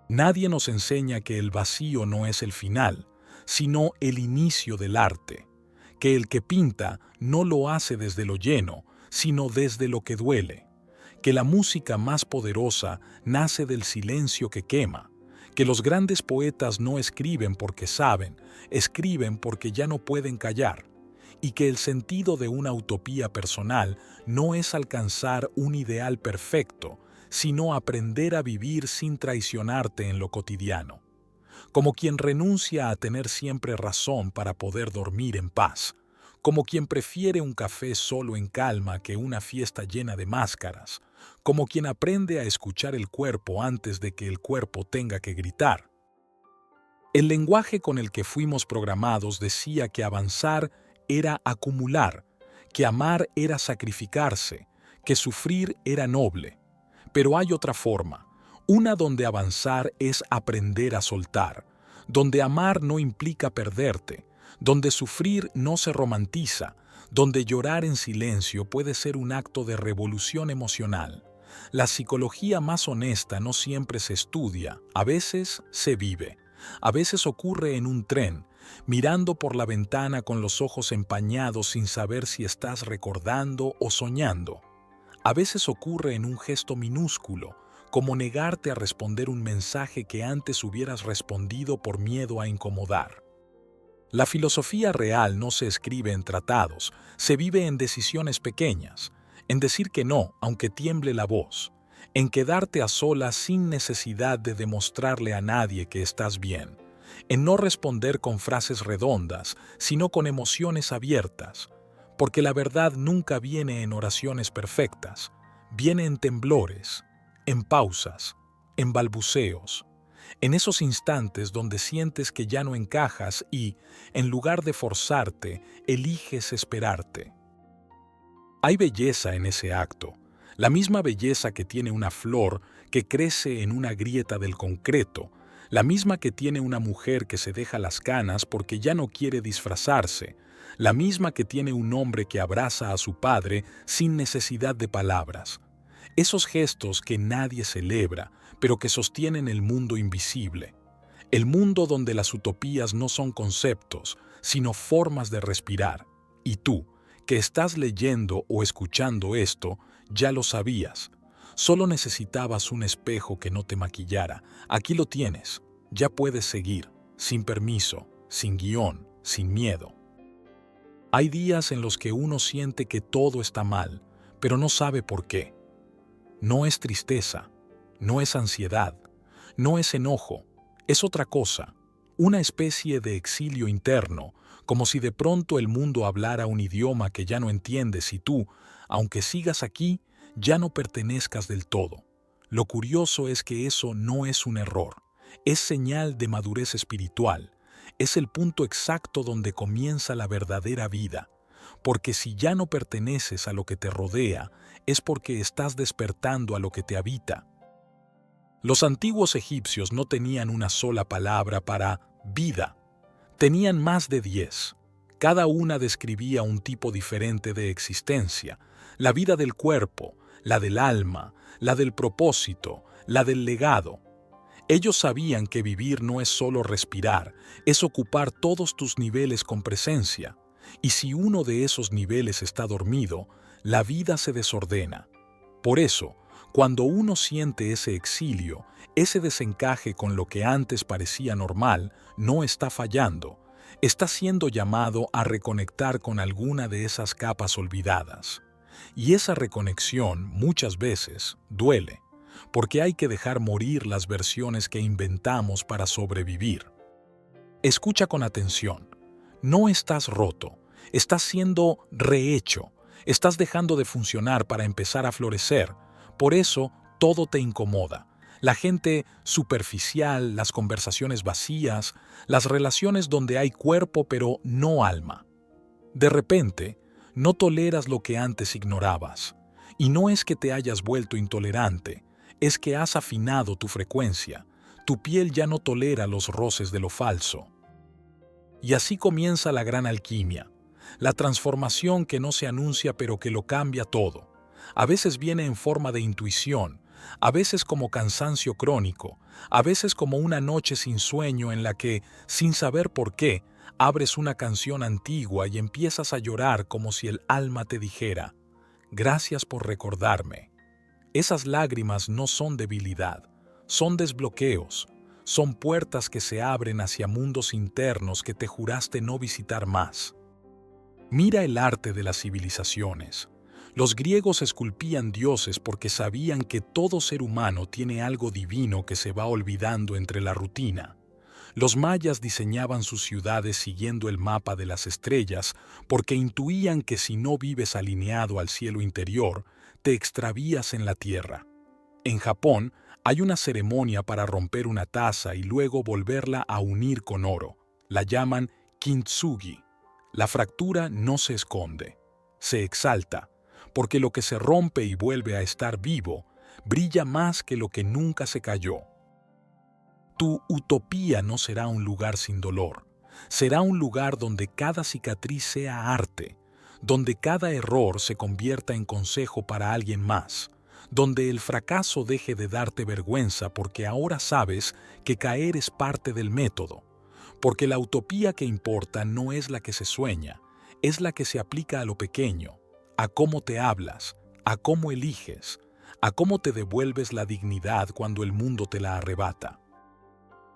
Nadie nos enseña que el vacío no es el final, sino el inicio del arte, que el que pinta no lo hace desde lo lleno, sino desde lo que duele, que la música más poderosa nace del silencio que quema, que los grandes poetas no escriben porque saben, escriben porque ya no pueden callar, y que el sentido de una utopía personal no es alcanzar un ideal perfecto, sino aprender a vivir sin traicionarte en lo cotidiano, como quien renuncia a tener siempre razón para poder dormir en paz, como quien prefiere un café solo en calma que una fiesta llena de máscaras, como quien aprende a escuchar el cuerpo antes de que el cuerpo tenga que gritar. El lenguaje con el que fuimos programados decía que avanzar era acumular, que amar era sacrificarse, que sufrir era noble. Pero hay otra forma, una donde avanzar es aprender a soltar, donde amar no implica perderte, donde sufrir no se romantiza, donde llorar en silencio puede ser un acto de revolución emocional. La psicología más honesta no siempre se estudia, a veces se vive. A veces ocurre en un tren, mirando por la ventana con los ojos empañados sin saber si estás recordando o soñando. A veces ocurre en un gesto minúsculo, como negarte a responder un mensaje que antes hubieras respondido por miedo a incomodar. La filosofía real no se escribe en tratados, se vive en decisiones pequeñas, en decir que no, aunque tiemble la voz, en quedarte a solas sin necesidad de demostrarle a nadie que estás bien, en no responder con frases redondas, sino con emociones abiertas, porque la verdad nunca viene en oraciones perfectas, viene en temblores, en pausas, en balbuceos, en esos instantes donde sientes que ya no encajas y, en lugar de forzarte, eliges esperarte. Hay belleza en ese acto, la misma belleza que tiene una flor que crece en una grieta del concreto, la misma que tiene una mujer que se deja las canas porque ya no quiere disfrazarse, la misma que tiene un hombre que abraza a su padre sin necesidad de palabras. Esos gestos que nadie celebra, pero que sostienen el mundo invisible. El mundo donde las utopías no son conceptos, sino formas de respirar. Y tú, que estás leyendo o escuchando esto, ya lo sabías. Solo necesitabas un espejo que no te maquillara. Aquí lo tienes. Ya puedes seguir, sin permiso, sin guión, sin miedo. Hay días en los que uno siente que todo está mal, pero no sabe por qué. No es tristeza, no es ansiedad, no es enojo, es otra cosa, una especie de exilio interno, como si de pronto el mundo hablara un idioma que ya no entiendes y tú, aunque sigas aquí, ya no pertenezcas del todo. Lo curioso es que eso no es un error, es señal de madurez espiritual, es el punto exacto donde comienza la verdadera vida, porque si ya no perteneces a lo que te rodea, es porque estás despertando a lo que te habita. Los antiguos egipcios no tenían una sola palabra para vida, tenían más de 10. Cada una describía un tipo diferente de existencia, la vida del cuerpo, la del alma, la del propósito, la del legado. Ellos sabían que vivir no es solo respirar, es ocupar todos tus niveles con presencia. Y si uno de esos niveles está dormido, la vida se desordena. Por eso, cuando uno siente ese exilio, ese desencaje con lo que antes parecía normal, no está fallando. Está siendo llamado a reconectar con alguna de esas capas olvidadas. Y esa reconexión, muchas veces, duele, porque hay que dejar morir las versiones que inventamos para sobrevivir. Escucha con atención. No estás roto, estás siendo rehecho, estás dejando de funcionar para empezar a florecer. Por eso, todo te incomoda. La gente superficial, las conversaciones vacías, las relaciones donde hay cuerpo pero no alma. De repente, no toleras lo que antes ignorabas. Y no es que te hayas vuelto intolerante, es que has afinado tu frecuencia. Tu piel ya no tolera los roces de lo falso. Y así comienza la gran alquimia, la transformación que no se anuncia pero que lo cambia todo. A veces viene en forma de intuición, a veces como cansancio crónico, a veces como una noche sin sueño en la que, sin saber por qué, abres una canción antigua y empiezas a llorar como si el alma te dijera, «Gracias por recordarme». Esas lágrimas no son debilidad, son desbloqueos, son puertas que se abren hacia mundos internos que te juraste no visitar más. Mira el arte de las civilizaciones. Los griegos esculpían dioses porque sabían que todo ser humano tiene algo divino que se va olvidando entre la rutina. Los mayas diseñaban sus ciudades siguiendo el mapa de las estrellas porque intuían que si no vives alineado al cielo interior, te extravías en la tierra. En Japón hay una ceremonia para romper una taza y luego volverla a unir con oro. La llaman kintsugi. La fractura no se esconde, se exalta, porque lo que se rompe y vuelve a estar vivo brilla más que lo que nunca se cayó. Tu utopía no será un lugar sin dolor, será un lugar donde cada cicatriz sea arte, donde cada error se convierta en consejo para alguien más, donde el fracaso deje de darte vergüenza porque ahora sabes que caer es parte del método, porque la utopía que importa no es la que se sueña, es la que se aplica a lo pequeño, a cómo te hablas, a cómo eliges, a cómo te devuelves la dignidad cuando el mundo te la arrebata.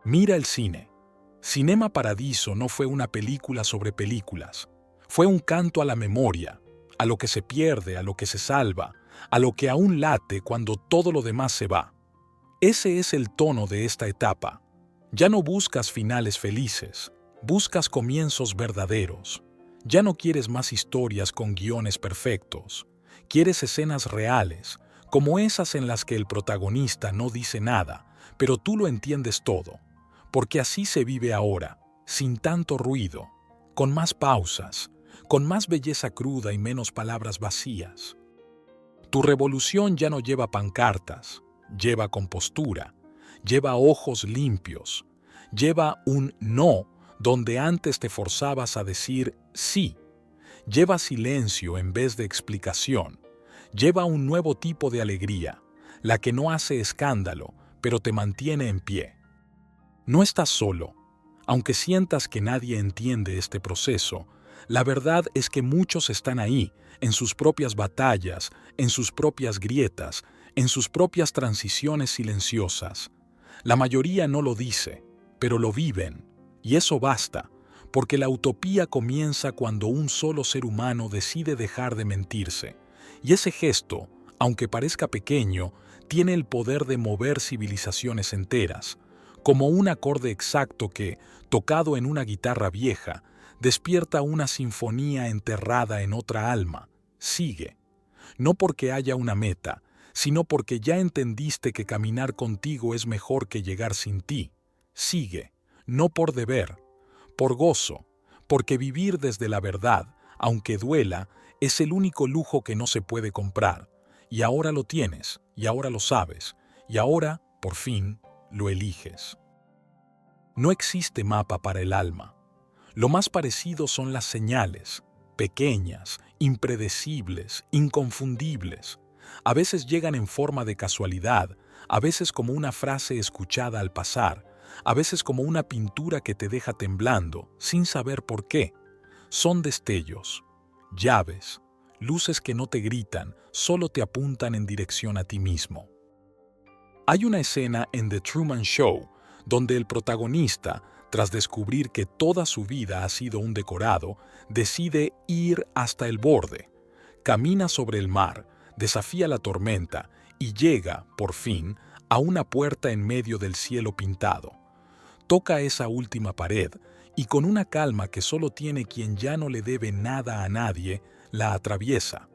Mira el cine. Cinema Paradiso no fue una película sobre películas, fue un canto a la memoria, a lo que se pierde, a lo que se salva, a lo que aún late cuando todo lo demás se va. Ese es el tono de esta etapa. Ya no buscas finales felices, buscas comienzos verdaderos. Ya no quieres más historias con guiones perfectos. Quieres escenas reales, como esas en las que el protagonista no dice nada, pero tú lo entiendes todo. Porque así se vive ahora, sin tanto ruido, con más pausas, con más belleza cruda y menos palabras vacías. Tu revolución ya no lleva pancartas, lleva compostura, lleva ojos limpios, lleva un no donde antes te forzabas a decir sí, lleva silencio en vez de explicación, Lleva un nuevo tipo de alegría, la que no hace escándalo, pero te mantiene en pie. No estás solo. Aunque sientas que nadie entiende este proceso, la verdad es que muchos están ahí, en sus propias batallas, en sus propias grietas, en sus propias transiciones silenciosas. La mayoría no lo dice, pero lo viven, y eso basta, porque la utopía comienza cuando un solo ser humano decide dejar de mentirse, y ese gesto, aunque parezca pequeño, tiene el poder de mover civilizaciones enteras, como un acorde exacto que, tocado en una guitarra vieja, despierta una sinfonía enterrada en otra alma. Sigue. No porque haya una meta, sino porque ya entendiste que caminar contigo es mejor que llegar sin ti. Sigue, no por deber, por gozo, porque vivir desde la verdad, aunque duela, es el único lujo que no se puede comprar. Y ahora lo tienes, y ahora lo sabes, y ahora, por fin, lo eliges. No existe mapa para el alma. Lo más parecido son las señales, pequeñas, impredecibles, inconfundibles. A veces llegan en forma de casualidad, a veces como una frase escuchada al pasar, a veces como una pintura que te deja temblando, sin saber por qué. Son destellos, llaves, luces que no te gritan, solo te apuntan en dirección a ti mismo. Hay una escena en The Truman Show donde el protagonista, tras descubrir que toda su vida ha sido un decorado, decide ir hasta el borde. Camina sobre el mar, desafía la tormenta y llega, por fin, a una puerta en medio del cielo pintado. Toca esa última pared y con una calma que solo tiene quien ya no le debe nada a nadie, la atraviesa.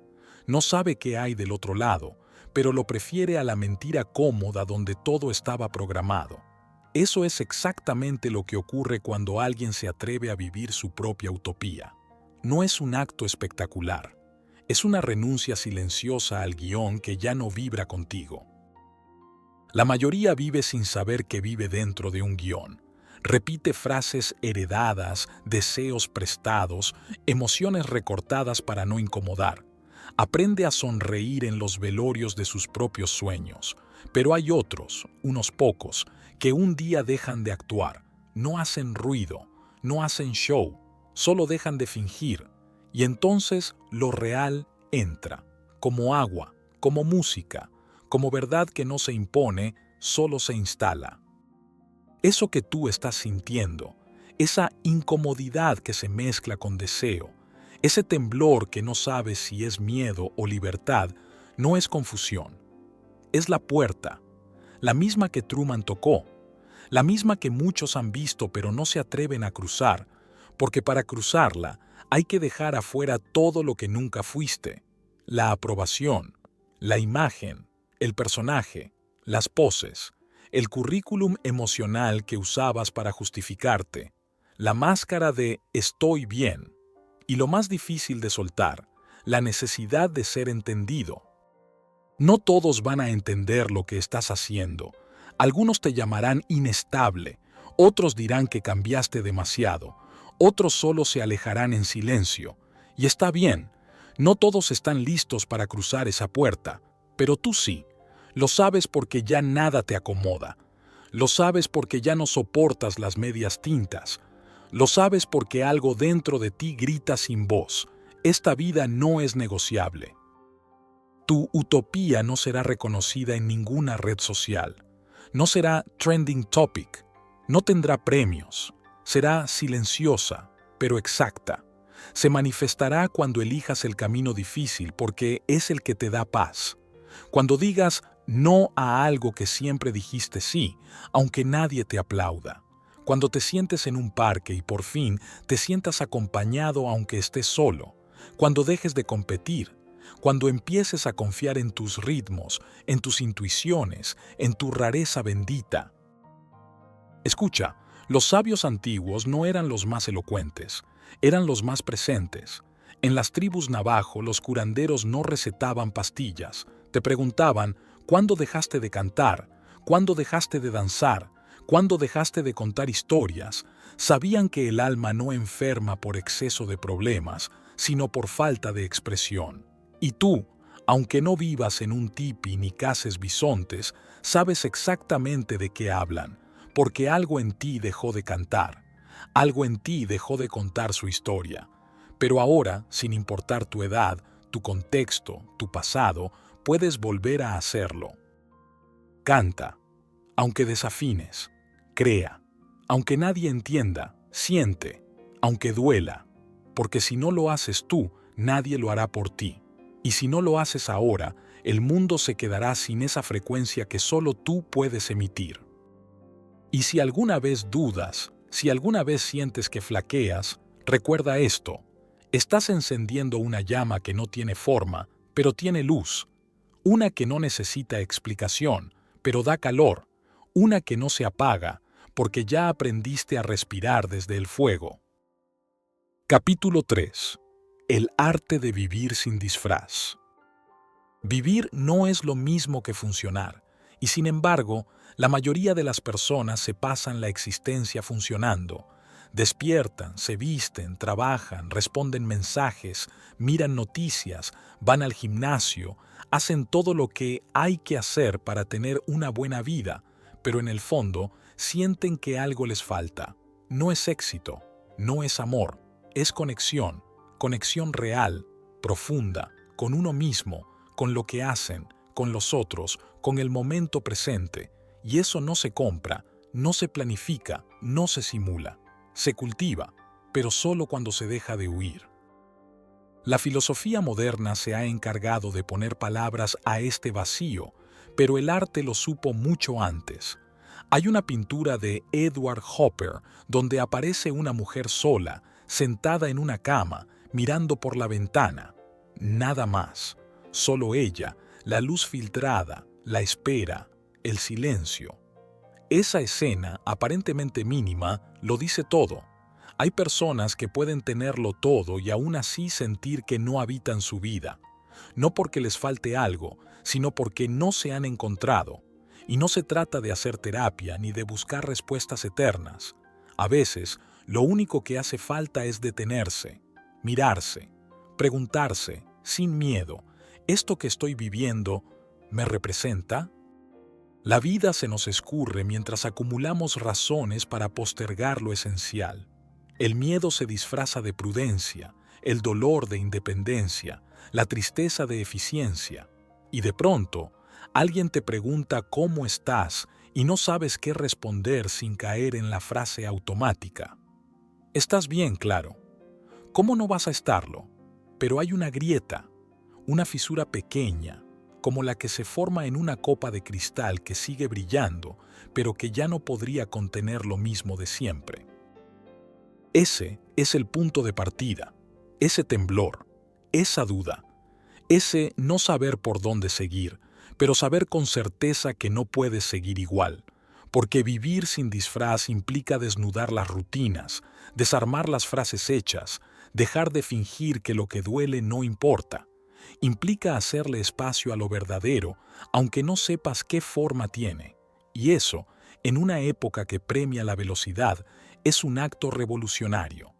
No sabe qué hay del otro lado, pero lo prefiere a la mentira cómoda donde todo estaba programado. Eso es exactamente lo que ocurre cuando alguien se atreve a vivir su propia utopía. No es un acto espectacular, es una renuncia silenciosa al guión que ya no vibra contigo. La mayoría vive sin saber que vive dentro de un guión. Repite frases heredadas, deseos prestados, emociones recortadas para no incomodar. Aprende a sonreír en los velorios de sus propios sueños. Pero hay otros, unos pocos, que un día dejan de actuar, no hacen ruido, no hacen show, solo dejan de fingir. Y entonces lo real entra, como agua, como música, como verdad que no se impone, solo se instala. Eso que tú estás sintiendo, esa incomodidad que se mezcla con deseo, ese temblor que no sabes si es miedo o libertad, no es confusión. Es la puerta, la misma que Truman tocó, la misma que muchos han visto pero no se atreven a cruzar, porque para cruzarla hay que dejar afuera todo lo que nunca fuiste: la aprobación, la imagen, el personaje, las poses, el currículum emocional que usabas para justificarte, la máscara de estoy bien, y lo más difícil de soltar, la necesidad de ser entendido. No todos van a entender lo que estás haciendo. Algunos te llamarán inestable, otros dirán que cambiaste demasiado, otros solo se alejarán en silencio. Y está bien, no todos están listos para cruzar esa puerta, pero tú sí. Lo sabes porque ya nada te acomoda. Lo sabes porque ya no soportas las medias tintas. Lo sabes porque algo dentro de ti grita sin voz: esta vida no es negociable. Tu utopía no será reconocida en ninguna red social. No será trending topic. No tendrá premios. Será silenciosa, pero exacta. Se manifestará cuando elijas el camino difícil porque es el que te da paz. Cuando digas no a algo que siempre dijiste sí, aunque nadie te aplauda. Cuando te sientes en un parque y por fin te sientas acompañado aunque estés solo. Cuando dejes de competir. Cuando empieces a confiar en tus ritmos, en tus intuiciones, en tu rareza bendita. Escucha, los sabios antiguos no eran los más elocuentes, eran los más presentes. En las tribus navajo los curanderos no recetaban pastillas, te preguntaban: ¿cuándo dejaste de cantar? ¿Cuándo dejaste de danzar? ¿Cuándo dejaste de contar historias? Sabían que el alma no enferma por exceso de problemas, sino por falta de expresión. Y tú, Aunque no vivas en un tipi ni caces bisontes, sabes exactamente de qué hablan, porque algo en ti dejó de cantar, algo en ti dejó de contar su historia. Pero ahora, sin importar tu edad, tu contexto, tu pasado, puedes volver a hacerlo. Canta, aunque desafines, crea, aunque nadie entienda, siente, aunque duela, porque si no lo haces tú, nadie lo hará por ti. Y si no lo haces ahora, el mundo se quedará sin esa frecuencia que solo tú puedes emitir. Y si alguna vez dudas, si alguna vez sientes que flaqueas, recuerda esto: estás encendiendo una llama que no tiene forma, pero tiene luz, una que no necesita explicación, pero da calor, una que no se apaga, porque ya aprendiste a respirar desde el fuego. Capítulo 3. El arte de vivir sin disfraz. Vivir no es lo mismo que funcionar, y sin embargo, la mayoría de las personas se pasan la existencia funcionando. Despiertan, se visten, trabajan, responden mensajes, miran noticias, van al gimnasio, hacen todo lo que hay que hacer para tener una buena vida, pero en el fondo sienten que algo les falta. No es éxito, no es amor, es conexión, conexión real, profunda, con uno mismo, con lo que hacen, con los otros, con el momento presente. Y eso no se compra, no se planifica, no se simula. Se cultiva, pero solo cuando se deja de huir. La filosofía moderna se ha encargado de poner palabras a este vacío, pero el arte lo supo mucho antes. Hay una pintura de Edward Hopper donde aparece una mujer sola, sentada en una cama, mirando por la ventana. Nada más. Solo ella, la luz filtrada, la espera, el silencio. Esa escena, aparentemente mínima, lo dice todo. Hay personas que pueden tenerlo todo y aún así sentir que no habitan su vida. No porque les falte algo, sino porque no se han encontrado. Y no se trata de hacer terapia ni de buscar respuestas eternas. A veces, lo único que hace falta es detenerse, mirarse, preguntarse, sin miedo: ¿esto que estoy viviendo me representa? La vida se nos escurre mientras acumulamos razones para postergar lo esencial. El miedo se disfraza de prudencia, el dolor de independencia, la tristeza de eficiencia. Y de pronto, alguien te pregunta cómo estás y no sabes qué responder sin caer en la frase automática. Estás bien, claro. ¿Cómo no vas a estarlo? Pero hay una grieta, una fisura pequeña, como la que se forma en una copa de cristal que sigue brillando, pero que ya no podría contener lo mismo de siempre. Ese es el punto de partida, ese temblor, esa duda, ese no saber por dónde seguir, pero saber con certeza que no puedes seguir igual, porque vivir sin disfraz implica desnudar las rutinas, desarmar las frases hechas, dejar de fingir que lo que duele no importa. Implica hacerle espacio a lo verdadero, aunque no sepas qué forma tiene. Y eso, en una época que premia la velocidad, es un acto revolucionario.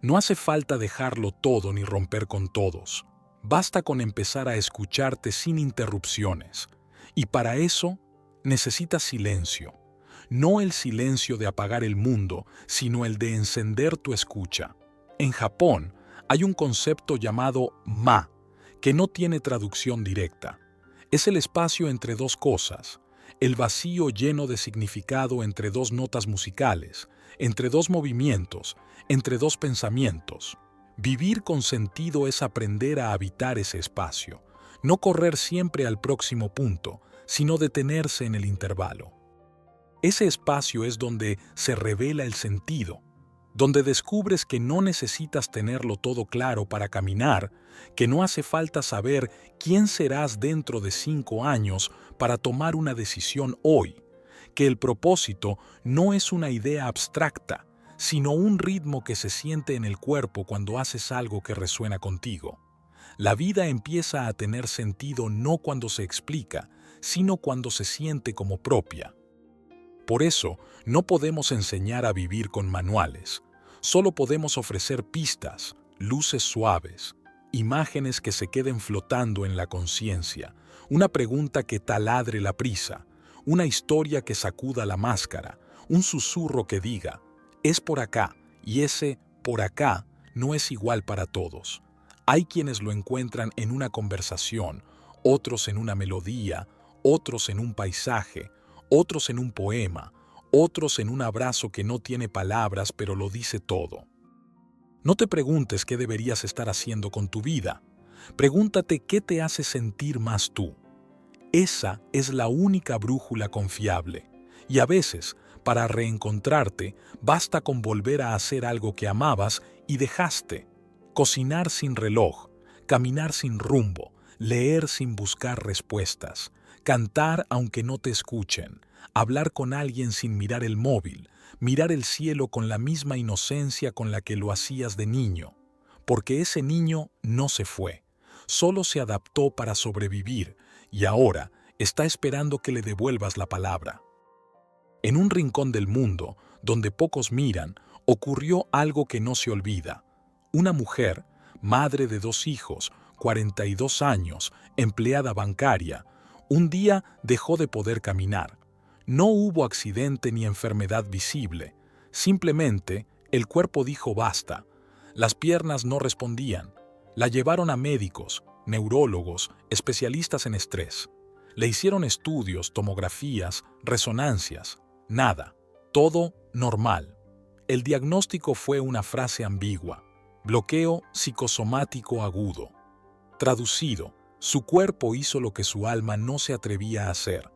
No hace falta dejarlo todo ni romper con todos. Basta con empezar a escucharte sin interrupciones. Y para eso, necesitas silencio. No el silencio de apagar el mundo, sino el de encender tu escucha. En Japón, hay un concepto llamado ma, que no tiene traducción directa. Es el espacio entre dos cosas, el vacío lleno de significado entre dos notas musicales, entre dos movimientos, entre dos pensamientos. Vivir con sentido es aprender a habitar ese espacio, no correr siempre al próximo punto, sino detenerse en el intervalo. Ese espacio es donde se revela el sentido, donde descubres que no necesitas tenerlo todo claro para caminar, que no hace falta saber quién serás dentro de 5 años para tomar una decisión hoy, que el propósito no es una idea abstracta, sino un ritmo que se siente en el cuerpo cuando haces algo que resuena contigo. La vida empieza a tener sentido no cuando se explica, sino cuando se siente como propia. Por eso, no podemos enseñar a vivir con manuales. Solo podemos ofrecer pistas, luces suaves. imágenes que se queden flotando en la conciencia, una pregunta que taladre la prisa, una historia que sacuda la máscara, un susurro que diga, es por acá, y ese por acá no es igual para todos. Hay quienes lo encuentran en una conversación, otros en una melodía, otros en un paisaje, otros en un poema, otros en un abrazo que no tiene palabras pero lo dice todo. No te preguntes qué deberías estar haciendo con tu vida. Pregúntate qué te hace sentir más tú. Esa es la única brújula confiable. Y a veces, para reencontrarte, basta con volver a hacer algo que amabas y dejaste. Cocinar sin reloj, caminar sin rumbo, leer sin buscar respuestas, cantar aunque no te escuchen, hablar con alguien sin mirar el móvil, mirar el cielo con la misma inocencia con la que lo hacías de niño, porque ese niño no se fue, solo se adaptó para sobrevivir y ahora está esperando que le devuelvas la palabra. En un rincón del mundo, donde pocos miran, ocurrió algo que no se olvida. Una mujer, madre de 2 hijos, 42 años, empleada bancaria, un día dejó de poder caminar. No hubo accidente ni enfermedad visible. Simplemente, el cuerpo dijo basta. Las piernas no respondían. La llevaron a médicos, neurólogos, especialistas en estrés. Le hicieron estudios, tomografías, resonancias. Nada. Todo normal. El diagnóstico fue una frase ambigua. Bloqueo psicosomático agudo. Traducido, su cuerpo hizo lo que su alma no se atrevía a hacer.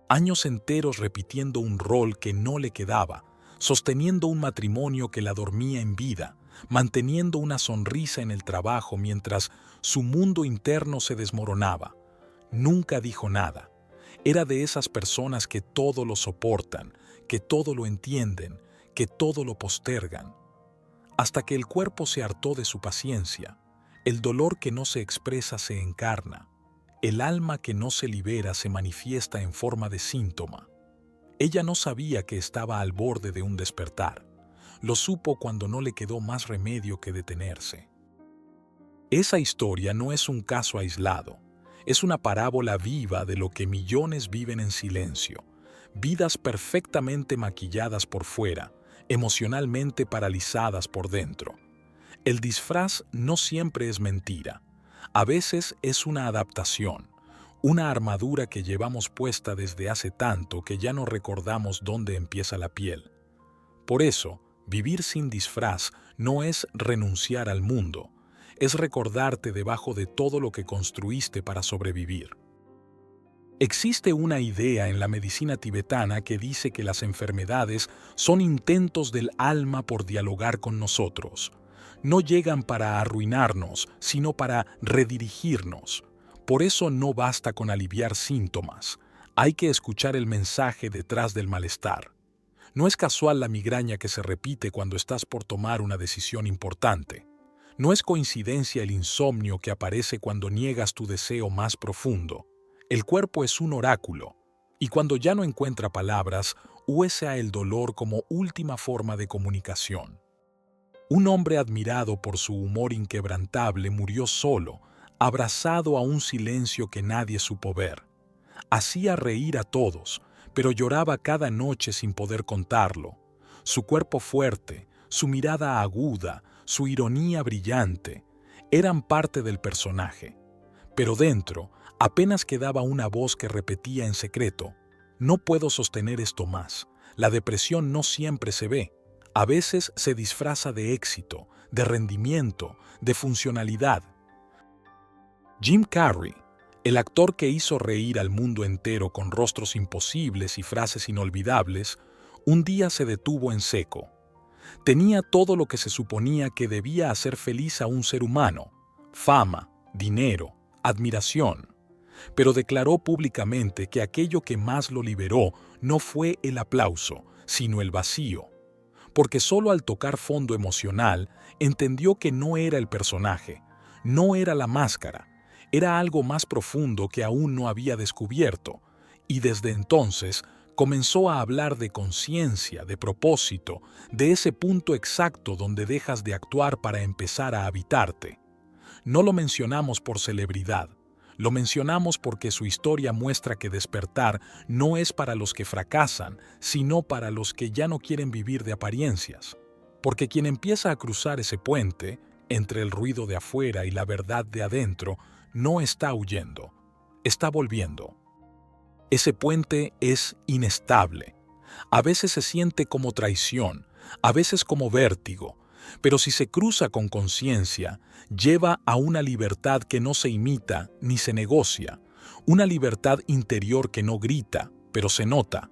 Años enteros repitiendo un rol que no le quedaba, sosteniendo un matrimonio que la dormía en vida, manteniendo una sonrisa en el trabajo mientras su mundo interno se desmoronaba. Nunca dijo nada. Era de esas personas que todo lo soportan, que todo lo entienden, que todo lo postergan. Hasta que el cuerpo se hartó de su paciencia. El dolor que no se expresa se encarna. El alma que no se libera se manifiesta en forma de síntoma. Ella no sabía que estaba al borde de un despertar. Lo supo cuando no le quedó más remedio que detenerse. Esa historia no es un caso aislado. Es una parábola viva de lo que millones viven en silencio. Vidas perfectamente maquilladas por fuera, emocionalmente paralizadas por dentro. El disfraz no siempre es mentira. A veces es una adaptación, una armadura que llevamos puesta desde hace tanto que ya no recordamos dónde empieza la piel. Por eso, vivir sin disfraz no es renunciar al mundo, es recordarte debajo de todo lo que construiste para sobrevivir. Existe una idea en la medicina tibetana que dice que las enfermedades son intentos del alma por dialogar con nosotros. No llegan para arruinarnos, sino para redirigirnos. Por eso no basta con aliviar síntomas. Hay que escuchar el mensaje detrás del malestar. No es casual la migraña que se repite cuando estás por tomar una decisión importante. No es coincidencia el insomnio que aparece cuando niegas tu deseo más profundo. El cuerpo es un oráculo, y cuando ya no encuentra palabras, usa el dolor como última forma de comunicación. Un hombre admirado por su humor inquebrantable murió solo, abrazado a un silencio que nadie supo ver. Hacía reír a todos, pero lloraba cada noche sin poder contarlo. Su cuerpo fuerte, su mirada aguda, su ironía brillante, eran parte del personaje. Pero dentro, apenas quedaba una voz que repetía en secreto: no puedo sostener esto más. La depresión no siempre se ve. A veces se disfraza de éxito, de rendimiento, de funcionalidad. Jim Carrey, el actor que hizo reír al mundo entero con rostros imposibles y frases inolvidables, un día se detuvo en seco. Tenía todo lo que se suponía que debía hacer feliz a un ser humano: fama, dinero, admiración. Pero declaró públicamente que aquello que más lo liberó no fue el aplauso, sino el vacío. Porque solo al tocar fondo emocional entendió que no era el personaje, no era la máscara, era algo más profundo que aún no había descubierto, y desde entonces comenzó a hablar de conciencia, de propósito, de ese punto exacto donde dejas de actuar para empezar a habitarte. No lo mencionamos por celebridad. Lo mencionamos porque su historia muestra que despertar no es para los que fracasan, sino para los que ya no quieren vivir de apariencias. Porque quien empieza a cruzar ese puente, entre el ruido de afuera y la verdad de adentro, no está huyendo, está volviendo. Ese puente es inestable. A veces se siente como traición, a veces como vértigo, pero si se cruza con conciencia, lleva a una libertad que no se imita ni se negocia, una libertad interior que no grita, pero se nota,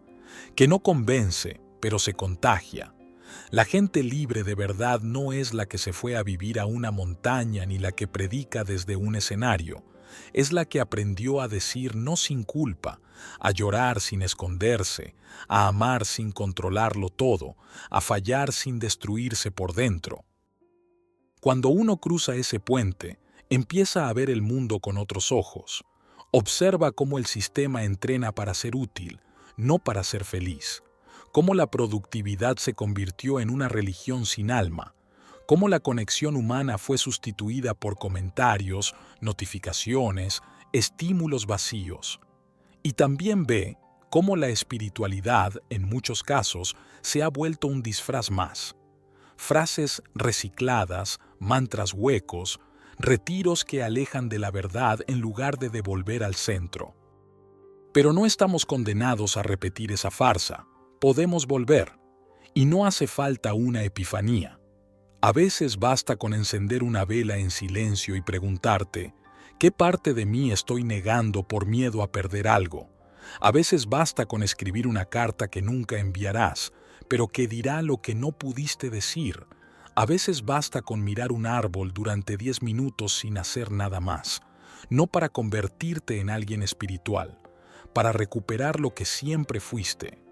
que no convence, pero se contagia. La gente libre de verdad no es la que se fue a vivir a una montaña ni la que predica desde un escenario, es la que aprendió a decir no sin culpa, a llorar sin esconderse, a amar sin controlarlo todo, a fallar sin destruirse por dentro. Cuando uno cruza ese puente, empieza a ver el mundo con otros ojos. Observa cómo el sistema entrena para ser útil, no para ser feliz. Cómo la productividad se convirtió en una religión sin alma. Cómo la conexión humana fue sustituida por comentarios, notificaciones, estímulos vacíos. Y también ve cómo la espiritualidad, en muchos casos, se ha vuelto un disfraz más. Frases recicladas, mantras huecos, retiros que alejan de la verdad en lugar de devolver al centro. Pero no estamos condenados a repetir esa farsa. Podemos volver. Y no hace falta una epifanía. A veces basta con encender una vela en silencio y preguntarte, ¿qué parte de mí estoy negando por miedo a perder algo? A veces basta con escribir una carta que nunca enviarás, pero que dirá lo que no pudiste decir. A veces basta con mirar un árbol durante 10 minutos sin hacer nada más, no para convertirte en alguien espiritual, para recuperar lo que siempre fuiste.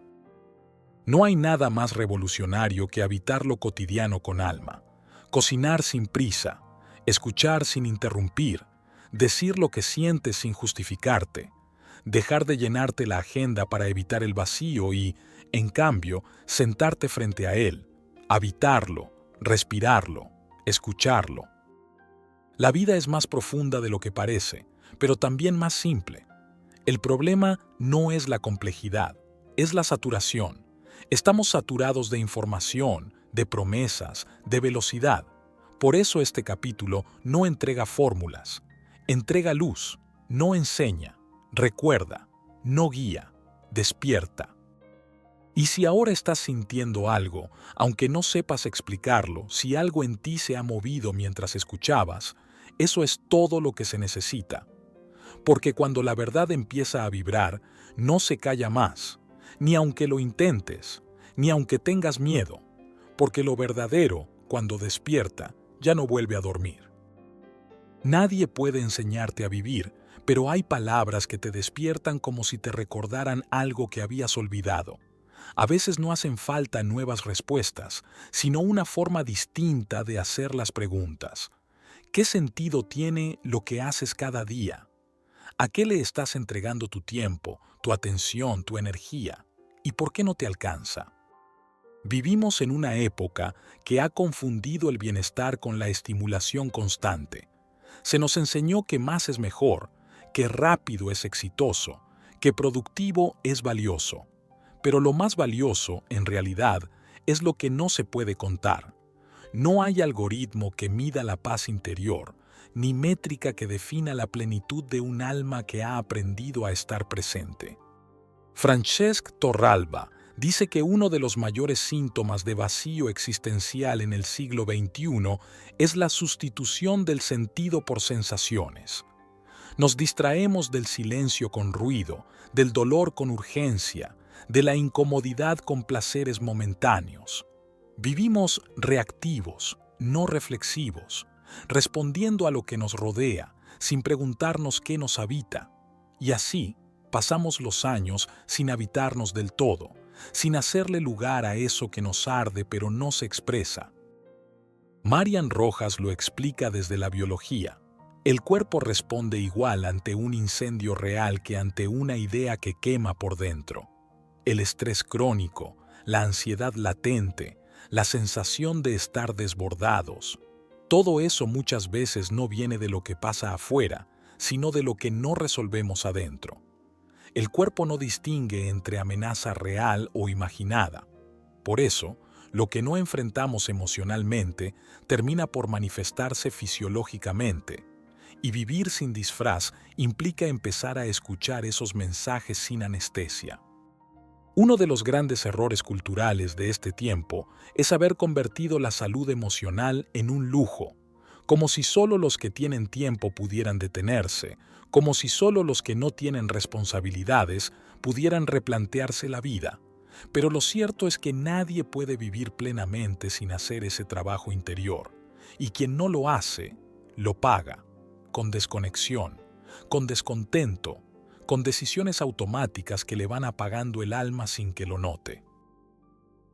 No hay nada más revolucionario que habitar lo cotidiano con alma, cocinar sin prisa, escuchar sin interrumpir, decir lo que sientes sin justificarte, dejar de llenarte la agenda para evitar el vacío y, en cambio, sentarte frente a él, habitarlo, respirarlo, escucharlo. La vida es más profunda de lo que parece, pero también más simple. El problema no es la complejidad, es la saturación. Estamos saturados de información, de promesas, de velocidad. Por eso este capítulo no entrega fórmulas. Entrega luz, no enseña, recuerda, no guía, despierta. Y si ahora estás sintiendo algo, aunque no sepas explicarlo, si algo en ti se ha movido mientras escuchabas, eso es todo lo que se necesita. Porque cuando la verdad empieza a vibrar, no se calla más, ni aunque lo intentes, ni aunque tengas miedo, porque lo verdadero, cuando despierta, ya no vuelve a dormir. Nadie puede enseñarte a vivir, pero hay palabras que te despiertan como si te recordaran algo que habías olvidado. A veces no hacen falta nuevas respuestas, sino una forma distinta de hacer las preguntas. ¿Qué sentido tiene lo que haces cada día? ¿A qué le estás entregando tu tiempo, tu atención, tu energía? ¿Y por qué no te alcanza? Vivimos en una época que ha confundido el bienestar con la estimulación constante. Se nos enseñó que más es mejor, que rápido es exitoso, que productivo es valioso. Pero lo más valioso, en realidad, es lo que no se puede contar. No hay algoritmo que mida la paz interior, ni métrica que defina la plenitud de un alma que ha aprendido a estar presente. Francesc Torralba dice que uno de los mayores síntomas de vacío existencial en el siglo XXI es la sustitución del sentido por sensaciones. Nos distraemos del silencio con ruido, del dolor con urgencia, de la incomodidad con placeres momentáneos. Vivimos reactivos, no reflexivos, respondiendo a lo que nos rodea, sin preguntarnos qué nos habita. Y así pasamos los años sin habitarnos del todo, sin hacerle lugar a eso que nos arde pero no se expresa. Marian Rojas lo explica desde la biología. El cuerpo responde igual ante un incendio real que ante una idea que quema por dentro. El estrés crónico, la ansiedad latente, la sensación de estar desbordados. Todo eso muchas veces no viene de lo que pasa afuera, sino de lo que no resolvemos adentro. El cuerpo no distingue entre amenaza real o imaginada. Por eso, lo que no enfrentamos emocionalmente termina por manifestarse fisiológicamente. Y vivir sin disfraz implica empezar a escuchar esos mensajes sin anestesia. Uno de los grandes errores culturales de este tiempo es haber convertido la salud emocional en un lujo, como si solo los que tienen tiempo pudieran detenerse, como si solo los que no tienen responsabilidades pudieran replantearse la vida. Pero lo cierto es que nadie puede vivir plenamente sin hacer ese trabajo interior, y quien no lo hace, lo paga, con desconexión, con descontento, con decisiones automáticas que le van apagando el alma sin que lo note.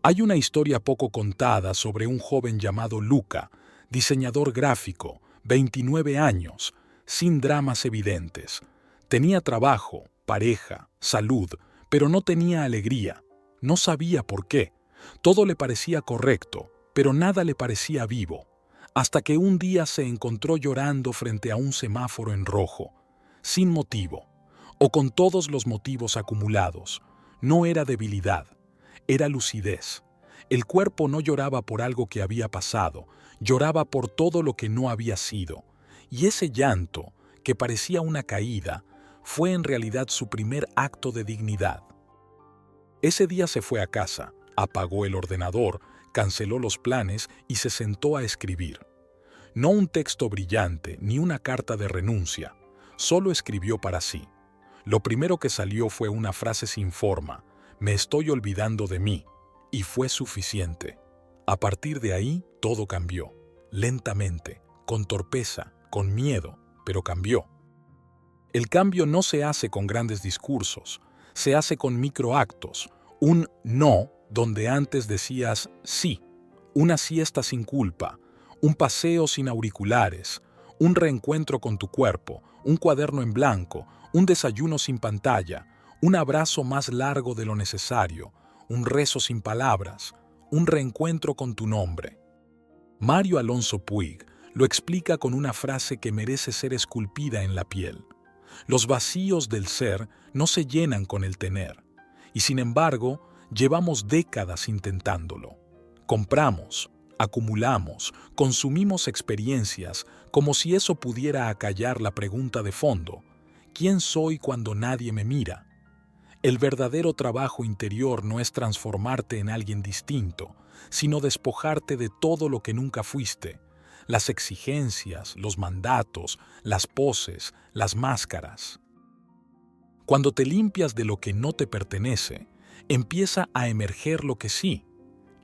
Hay una historia poco contada sobre un joven llamado Luca, diseñador gráfico, 29 años, sin dramas evidentes. Tenía trabajo, pareja, salud, pero no tenía alegría. No sabía por qué. Todo le parecía correcto, pero nada le parecía vivo. Hasta que un día se encontró llorando frente a un semáforo en rojo, sin motivo, o con todos los motivos acumulados. No era debilidad, era lucidez. El cuerpo no lloraba por algo que había pasado, lloraba por todo lo que no había sido. Y ese llanto, que parecía una caída, fue en realidad su primer acto de dignidad. Ese día se fue a casa, apagó el ordenador, canceló los planes y se sentó a escribir. No un texto brillante ni una carta de renuncia, solo escribió para sí. Lo primero que salió fue una frase sin forma: «Me estoy olvidando de mí», y fue suficiente. A partir de ahí, todo cambió, lentamente, con torpeza, con miedo, pero cambió. El cambio no se hace con grandes discursos, se hace con microactos, un no donde antes decías sí, una siesta sin culpa, un paseo sin auriculares, un reencuentro con tu cuerpo, un cuaderno en blanco, un desayuno sin pantalla, un abrazo más largo de lo necesario, un rezo sin palabras, un reencuentro con tu nombre. Mario Alonso Puig lo explica con una frase que merece ser esculpida en la piel. Los vacíos del ser no se llenan con el tener, y sin embargo, llevamos décadas intentándolo. Compramos, acumulamos, consumimos experiencias como si eso pudiera acallar la pregunta de fondo: ¿quién soy cuando nadie me mira? El verdadero trabajo interior no es transformarte en alguien distinto, sino despojarte de todo lo que nunca fuiste: las exigencias, los mandatos, las poses, las máscaras. Cuando te limpias de lo que no te pertenece, empieza a emerger lo que sí.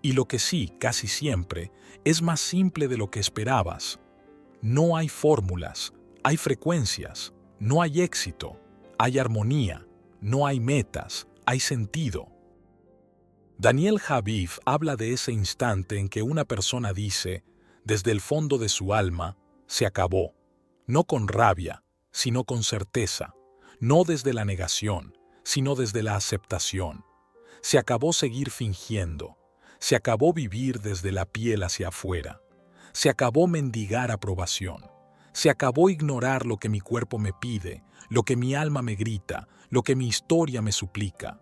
Y lo que sí, casi siempre, es más simple de lo que esperabas. No hay fórmulas, hay frecuencias. No hay éxito, hay armonía. No hay metas, hay sentido. Daniel Habib habla de ese instante en que una persona dice, desde el fondo de su alma, se acabó. No con rabia, sino con certeza. No desde la negación, sino desde la aceptación. Se acabó seguir fingiendo. Se acabó vivir desde la piel hacia afuera. Se acabó mendigar aprobación. Se acabó ignorar lo que mi cuerpo me pide, lo que mi alma me grita, lo que mi historia me suplica.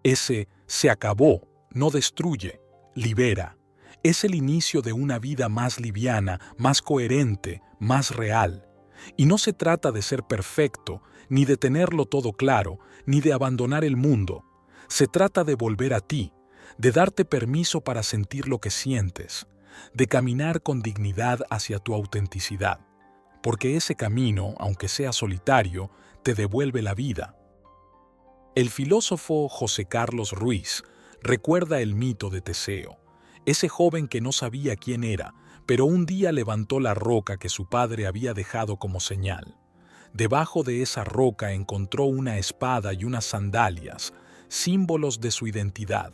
Ese se acabó no destruye, libera. Es el inicio de una vida más liviana, más coherente, más real. Y no se trata de ser perfecto, ni de tenerlo todo claro, ni de abandonar el mundo. Se trata de volver a ti, de darte permiso para sentir lo que sientes, de caminar con dignidad hacia tu autenticidad, porque ese camino, aunque sea solitario, te devuelve la vida. El filósofo José Carlos Ruiz recuerda el mito de Teseo, ese joven que no sabía quién era, pero un día levantó la roca que su padre había dejado como señal. Debajo de esa roca encontró una espada y unas sandalias, símbolos de su identidad,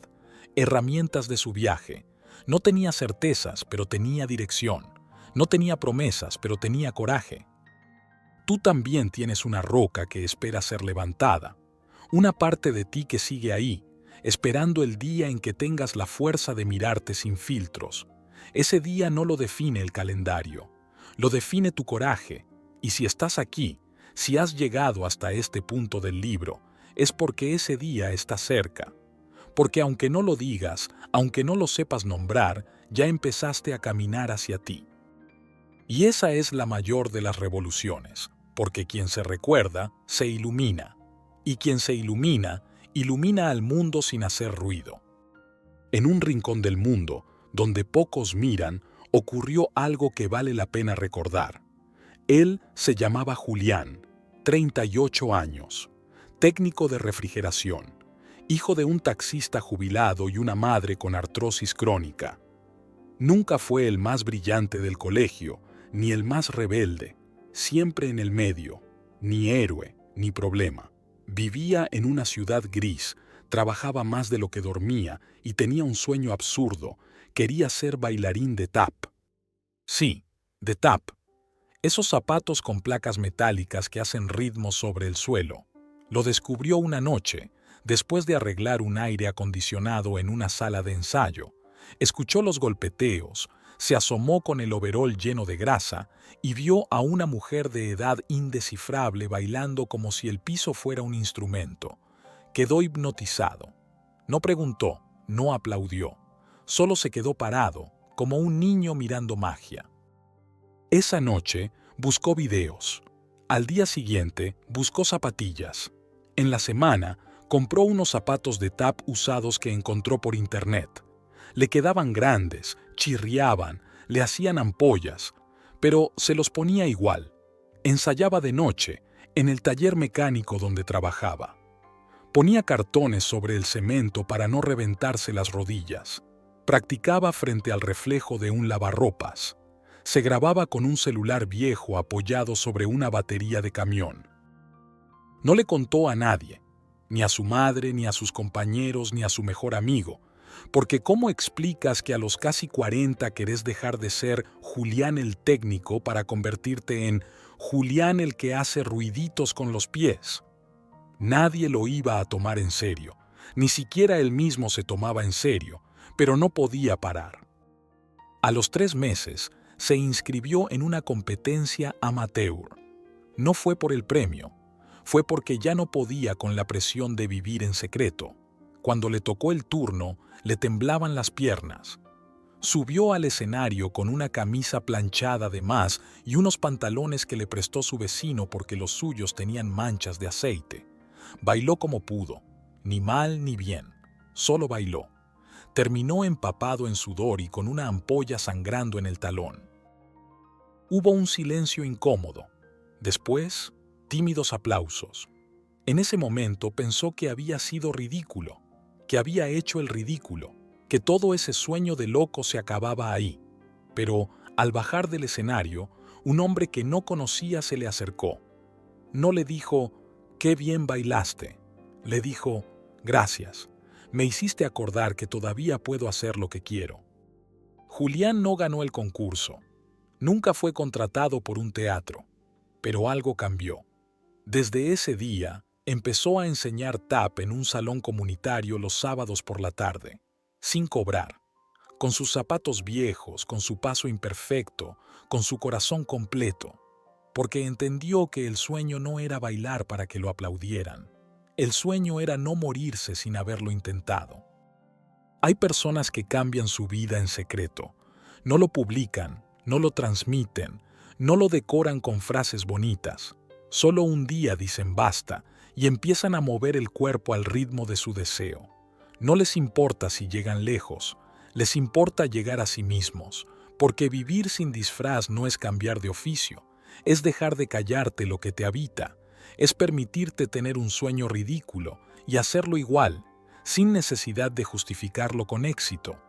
herramientas de su viaje. No tenía certezas, pero tenía dirección. No tenía promesas, pero tenía coraje. Tú también tienes una roca que espera ser levantada, una parte de ti que sigue ahí, esperando el día en que tengas la fuerza de mirarte sin filtros. Ese día no lo define el calendario, lo define tu coraje. Y si estás aquí, si has llegado hasta este punto del libro, es porque ese día está cerca. Porque aunque no lo digas, aunque no lo sepas nombrar, ya empezaste a caminar hacia ti. Y esa es la mayor de las revoluciones, porque quien se recuerda, se ilumina. Y quien se ilumina, ilumina al mundo sin hacer ruido. En un rincón del mundo, donde pocos miran, ocurrió algo que vale la pena recordar. Él se llamaba Julián, 38 años, técnico de refrigeración, hijo de un taxista jubilado y una madre con artrosis crónica. Nunca fue el más brillante del colegio, ni el más rebelde, siempre en el medio, ni héroe, ni problema. Vivía en una ciudad gris, trabajaba más de lo que dormía y tenía un sueño absurdo. Quería ser bailarín de tap. Sí, de tap. Esos zapatos con placas metálicas que hacen ritmos sobre el suelo. Lo descubrió una noche, después de arreglar un aire acondicionado en una sala de ensayo. Escuchó los golpeteos, se asomó con el overol lleno de grasa y vio a una mujer de edad indescifrable bailando como si el piso fuera un instrumento. Quedó hipnotizado. No preguntó, no aplaudió. Solo se quedó parado, como un niño mirando magia. Esa noche buscó videos. Al día siguiente buscó zapatillas. En la semana compró unos zapatos de tap usados que encontró por internet. Le quedaban grandes, chirriaban, le hacían ampollas, pero se los ponía igual. Ensayaba de noche, en el taller mecánico donde trabajaba. Ponía cartones sobre el cemento para no reventarse las rodillas. Practicaba frente al reflejo de un lavarropas. Se grababa con un celular viejo apoyado sobre una batería de camión. No le contó a nadie, ni a su madre, ni a sus compañeros, ni a su mejor amigo, porque ¿cómo explicas que a los casi 40 querés dejar de ser Julián el técnico para convertirte en Julián el que hace ruiditos con los pies? Nadie lo iba a tomar en serio, ni siquiera él mismo se tomaba en serio, pero no podía parar. A los 3 meses, se inscribió en una competencia amateur. No fue por el premio, fue porque ya no podía con la presión de vivir en secreto. Cuando le tocó el turno, le temblaban las piernas. Subió al escenario con una camisa planchada de más y unos pantalones que le prestó su vecino porque los suyos tenían manchas de aceite. Bailó como pudo, ni mal ni bien, solo bailó. Terminó empapado en sudor y con una ampolla sangrando en el talón. Hubo un silencio incómodo. Después, tímidos aplausos. En ese momento pensó que había sido ridículo, que había hecho el ridículo, que todo ese sueño de loco se acababa ahí. Pero, al bajar del escenario, un hombre que no conocía se le acercó. No le dijo, «Qué bien bailaste». Le dijo, «Gracias. Me hiciste acordar que todavía puedo hacer lo que quiero». Julián no ganó el concurso. Nunca fue contratado por un teatro. Pero algo cambió. Desde ese día, empezó a enseñar tap en un salón comunitario los sábados por la tarde, sin cobrar, con sus zapatos viejos, con su paso imperfecto, con su corazón completo, porque entendió que el sueño no era bailar para que lo aplaudieran. El sueño era no morirse sin haberlo intentado. Hay personas que cambian su vida en secreto. No lo publican, no lo transmiten, no lo decoran con frases bonitas. Solo un día dicen basta y empiezan a mover el cuerpo al ritmo de su deseo. No les importa si llegan lejos, les importa llegar a sí mismos, porque vivir sin disfraz no es cambiar de oficio, es dejar de callarte lo que te habita, es permitirte tener un sueño ridículo y hacerlo igual, sin necesidad de justificarlo con éxito.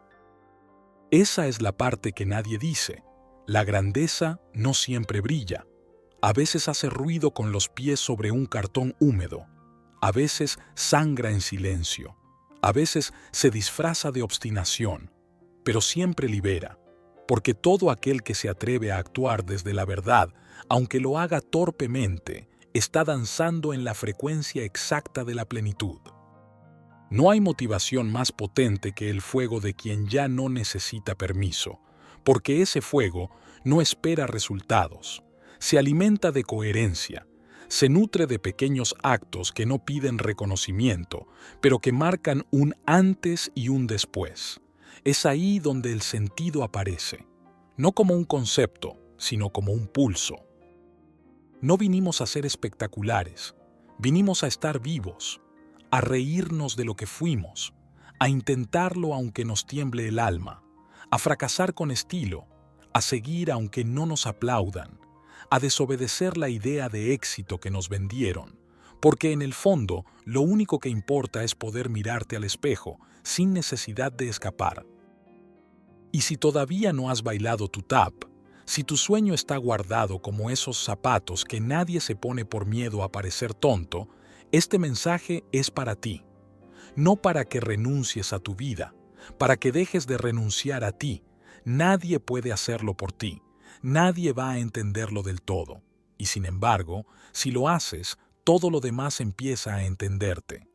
Esa es la parte que nadie dice. La grandeza no siempre brilla. A veces hace ruido con los pies sobre un cartón húmedo. A veces sangra en silencio. A veces se disfraza de obstinación. Pero siempre libera. Porque todo aquel que se atreve a actuar desde la verdad, aunque lo haga torpemente, está danzando en la frecuencia exacta de la plenitud. No hay motivación más potente que el fuego de quien ya no necesita permiso, porque ese fuego no espera resultados, se alimenta de coherencia, se nutre de pequeños actos que no piden reconocimiento, pero que marcan un antes y un después. Es ahí donde el sentido aparece, no como un concepto, sino como un pulso. No vinimos a ser espectaculares, vinimos a estar vivos, a reírnos de lo que fuimos, a intentarlo aunque nos tiemble el alma, a fracasar con estilo, a seguir aunque no nos aplaudan, a desobedecer la idea de éxito que nos vendieron, porque en el fondo lo único que importa es poder mirarte al espejo sin necesidad de escapar. Y si todavía no has bailado tu tap, si tu sueño está guardado como esos zapatos que nadie se pone por miedo a parecer tonto, este mensaje es para ti. No para que renuncies a tu vida, para que dejes de renunciar a ti. Nadie puede hacerlo por ti. Nadie va a entenderlo del todo. Y sin embargo, si lo haces, todo lo demás empieza a entenderte.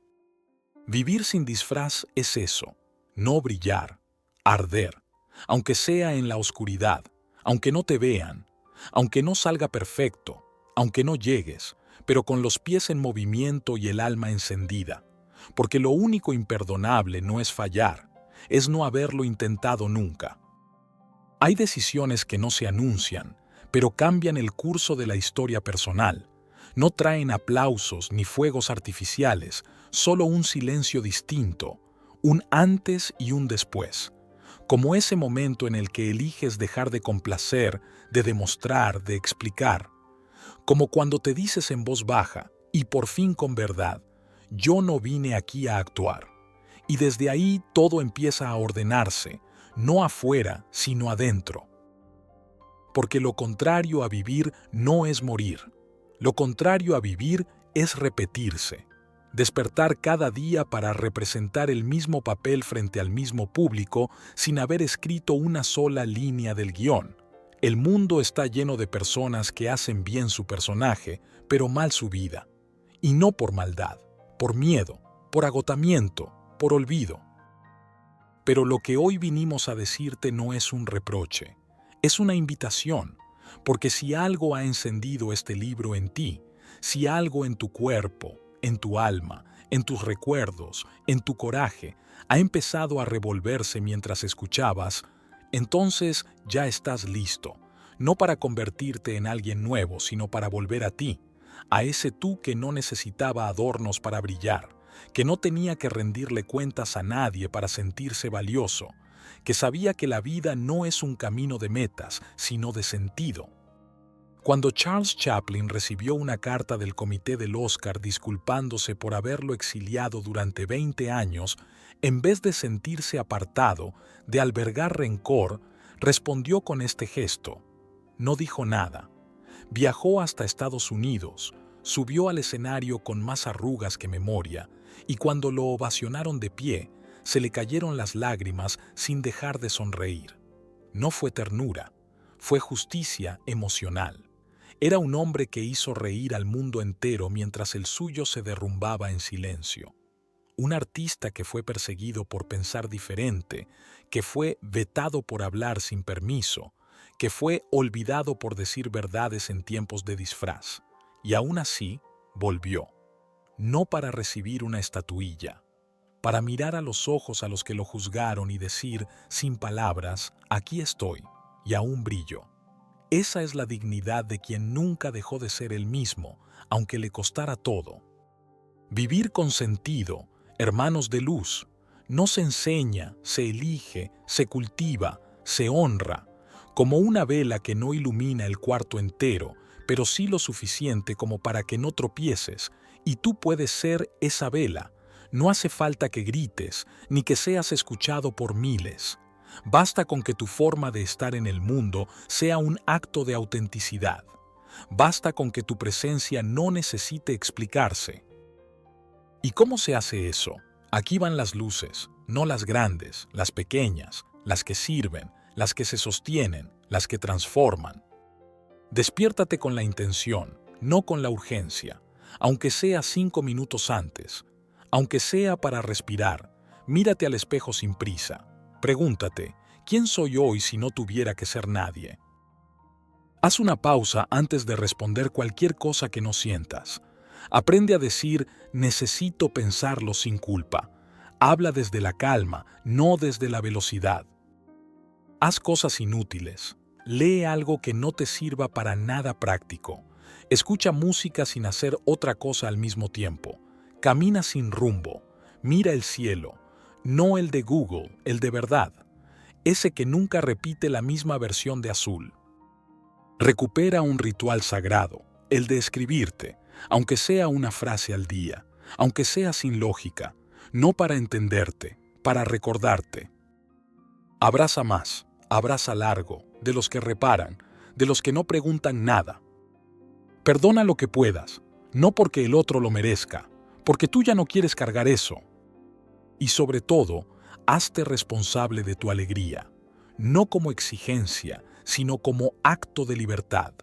Vivir sin disfraz es eso, no brillar, arder, aunque sea en la oscuridad, aunque no te vean, aunque no salga perfecto, aunque no llegues, pero con los pies en movimiento y el alma encendida. Porque lo único imperdonable no es fallar, es no haberlo intentado nunca. Hay decisiones que no se anuncian, pero cambian el curso de la historia personal. No traen aplausos ni fuegos artificiales, solo un silencio distinto, un antes y un después. Como ese momento en el que eliges dejar de complacer, de demostrar, de explicar. Como cuando te dices en voz baja, y por fin con verdad, yo no vine aquí a actuar. Y desde ahí todo empieza a ordenarse, no afuera, sino adentro. Porque lo contrario a vivir no es morir. Lo contrario a vivir es repetirse. Despertar cada día para representar el mismo papel frente al mismo público sin haber escrito una sola línea del guión. El mundo está lleno de personas que hacen bien su personaje, pero mal su vida. Y no por maldad, por miedo, por agotamiento, por olvido. Pero lo que hoy vinimos a decirte no es un reproche, es una invitación, porque si algo ha encendido este libro en ti, si algo en tu cuerpo, en tu alma, en tus recuerdos, en tu coraje, ha empezado a revolverse mientras escuchabas, entonces ya estás listo, no para convertirte en alguien nuevo, sino para volver a ti, a ese tú que no necesitaba adornos para brillar, que no tenía que rendirle cuentas a nadie para sentirse valioso, que sabía que la vida no es un camino de metas, sino de sentido. Cuando Charles Chaplin recibió una carta del comité del Oscar disculpándose por haberlo exiliado durante 20 años, en vez de sentirse apartado, de albergar rencor, respondió con este gesto. No dijo nada. Viajó hasta Estados Unidos, subió al escenario con más arrugas que memoria, y cuando lo ovacionaron de pie, se le cayeron las lágrimas sin dejar de sonreír. No fue ternura, fue justicia emocional. Era un hombre que hizo reír al mundo entero mientras el suyo se derrumbaba en silencio. Un artista que fue perseguido por pensar diferente, que fue vetado por hablar sin permiso, que fue olvidado por decir verdades en tiempos de disfraz. Y aún así, volvió. No para recibir una estatuilla, para mirar a los ojos a los que lo juzgaron y decir, sin palabras, aquí estoy, y aún brillo. Esa es la dignidad de quien nunca dejó de ser el mismo, aunque le costara todo. Vivir con sentido, hermanos de luz, no se enseña, se elige, se cultiva, se honra, como una vela que no ilumina el cuarto entero, pero sí lo suficiente como para que no tropieces, y tú puedes ser esa vela. No hace falta que grites, ni que seas escuchado por miles. Basta con que tu forma de estar en el mundo sea un acto de autenticidad. Basta con que tu presencia no necesite explicarse. ¿Y cómo se hace eso? Aquí van las luces, no las grandes, las pequeñas, las que sirven, las que se sostienen, las que transforman. Despiértate con la intención, no con la urgencia, aunque sea 5 minutos antes, aunque sea para respirar. Mírate al espejo sin prisa. Pregúntate, ¿Quién soy hoy si no tuviera que ser nadie? Haz una pausa antes de responder cualquier cosa que no sientas. Aprende a decir necesito pensarlo sin culpa. Habla desde la calma, no desde la velocidad. Haz cosas inútiles. Lee algo que no te sirva para nada práctico. Escucha música sin hacer otra cosa al mismo tiempo. Camina sin rumbo. Mira el cielo. No el de Google, el de verdad. Ese que nunca repite la misma versión de azul. Recupera un ritual sagrado, el de escribirte, aunque sea una frase al día, aunque sea sin lógica, no para entenderte, para recordarte. Abraza más, abraza largo, de los que reparan, de los que no preguntan nada. Perdona lo que puedas, no porque el otro lo merezca, porque tú ya no quieres cargar eso. Y sobre todo, hazte responsable de tu alegría, no como exigencia, sino como acto de libertad.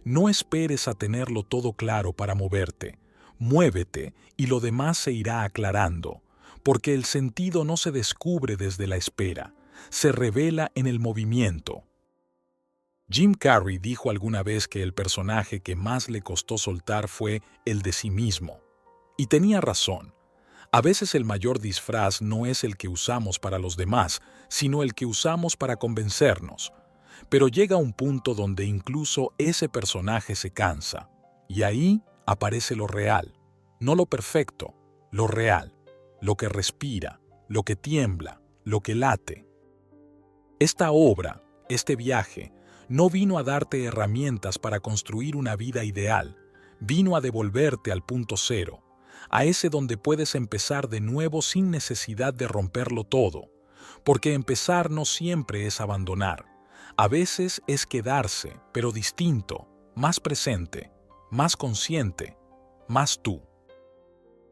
No esperes a tenerlo todo claro para moverte. Muévete y lo demás se irá aclarando, porque el sentido no se descubre desde la espera, se revela en el movimiento. Jim Carrey dijo alguna vez que el personaje que más le costó soltar fue el de sí mismo. Y tenía razón. A veces el mayor disfraz no es el que usamos para los demás, sino el que usamos para convencernos. Pero llega un punto donde incluso ese personaje se cansa, y ahí aparece lo real, no lo perfecto, lo real, lo que respira, lo que tiembla, lo que late. Esta obra, este viaje, no vino a darte herramientas para construir una vida ideal, vino a devolverte al punto cero, a ese donde puedes empezar de nuevo sin necesidad de romperlo todo, porque empezar no siempre es abandonar. A veces es quedarse, pero distinto, más presente, más consciente, más tú.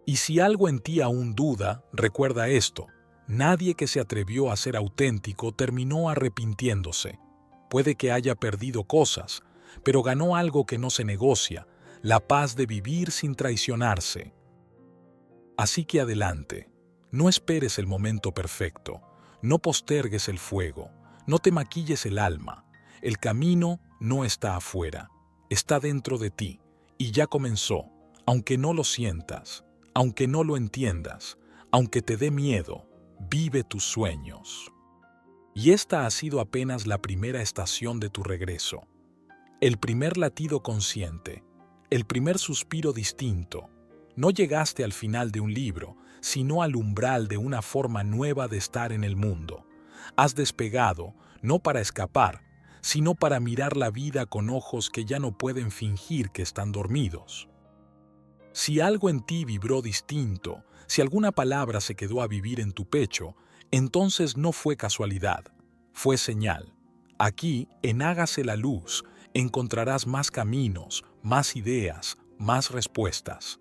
Y si algo en ti aún duda, recuerda esto: nadie que se atrevió a ser auténtico terminó arrepintiéndose. Puede que haya perdido cosas, pero ganó algo que no se negocia, la paz de vivir sin traicionarse. Así que adelante, no esperes el momento perfecto, no postergues el fuego. No te maquilles el alma. El camino no está afuera, está dentro de ti, y ya comenzó, aunque no lo sientas, aunque no lo entiendas, aunque te dé miedo, vive tus sueños. Y esta ha sido apenas la primera estación de tu regreso. El primer latido consciente, el primer suspiro distinto. No llegaste al final de un libro, sino al umbral de una forma nueva de estar en el mundo. Has despegado, no para escapar, sino para mirar la vida con ojos que ya no pueden fingir que están dormidos. Si algo en ti vibró distinto, si alguna palabra se quedó a vivir en tu pecho, entonces no fue casualidad, fue señal. Aquí, en Hágase la Luz, encontrarás más caminos, más ideas, más respuestas.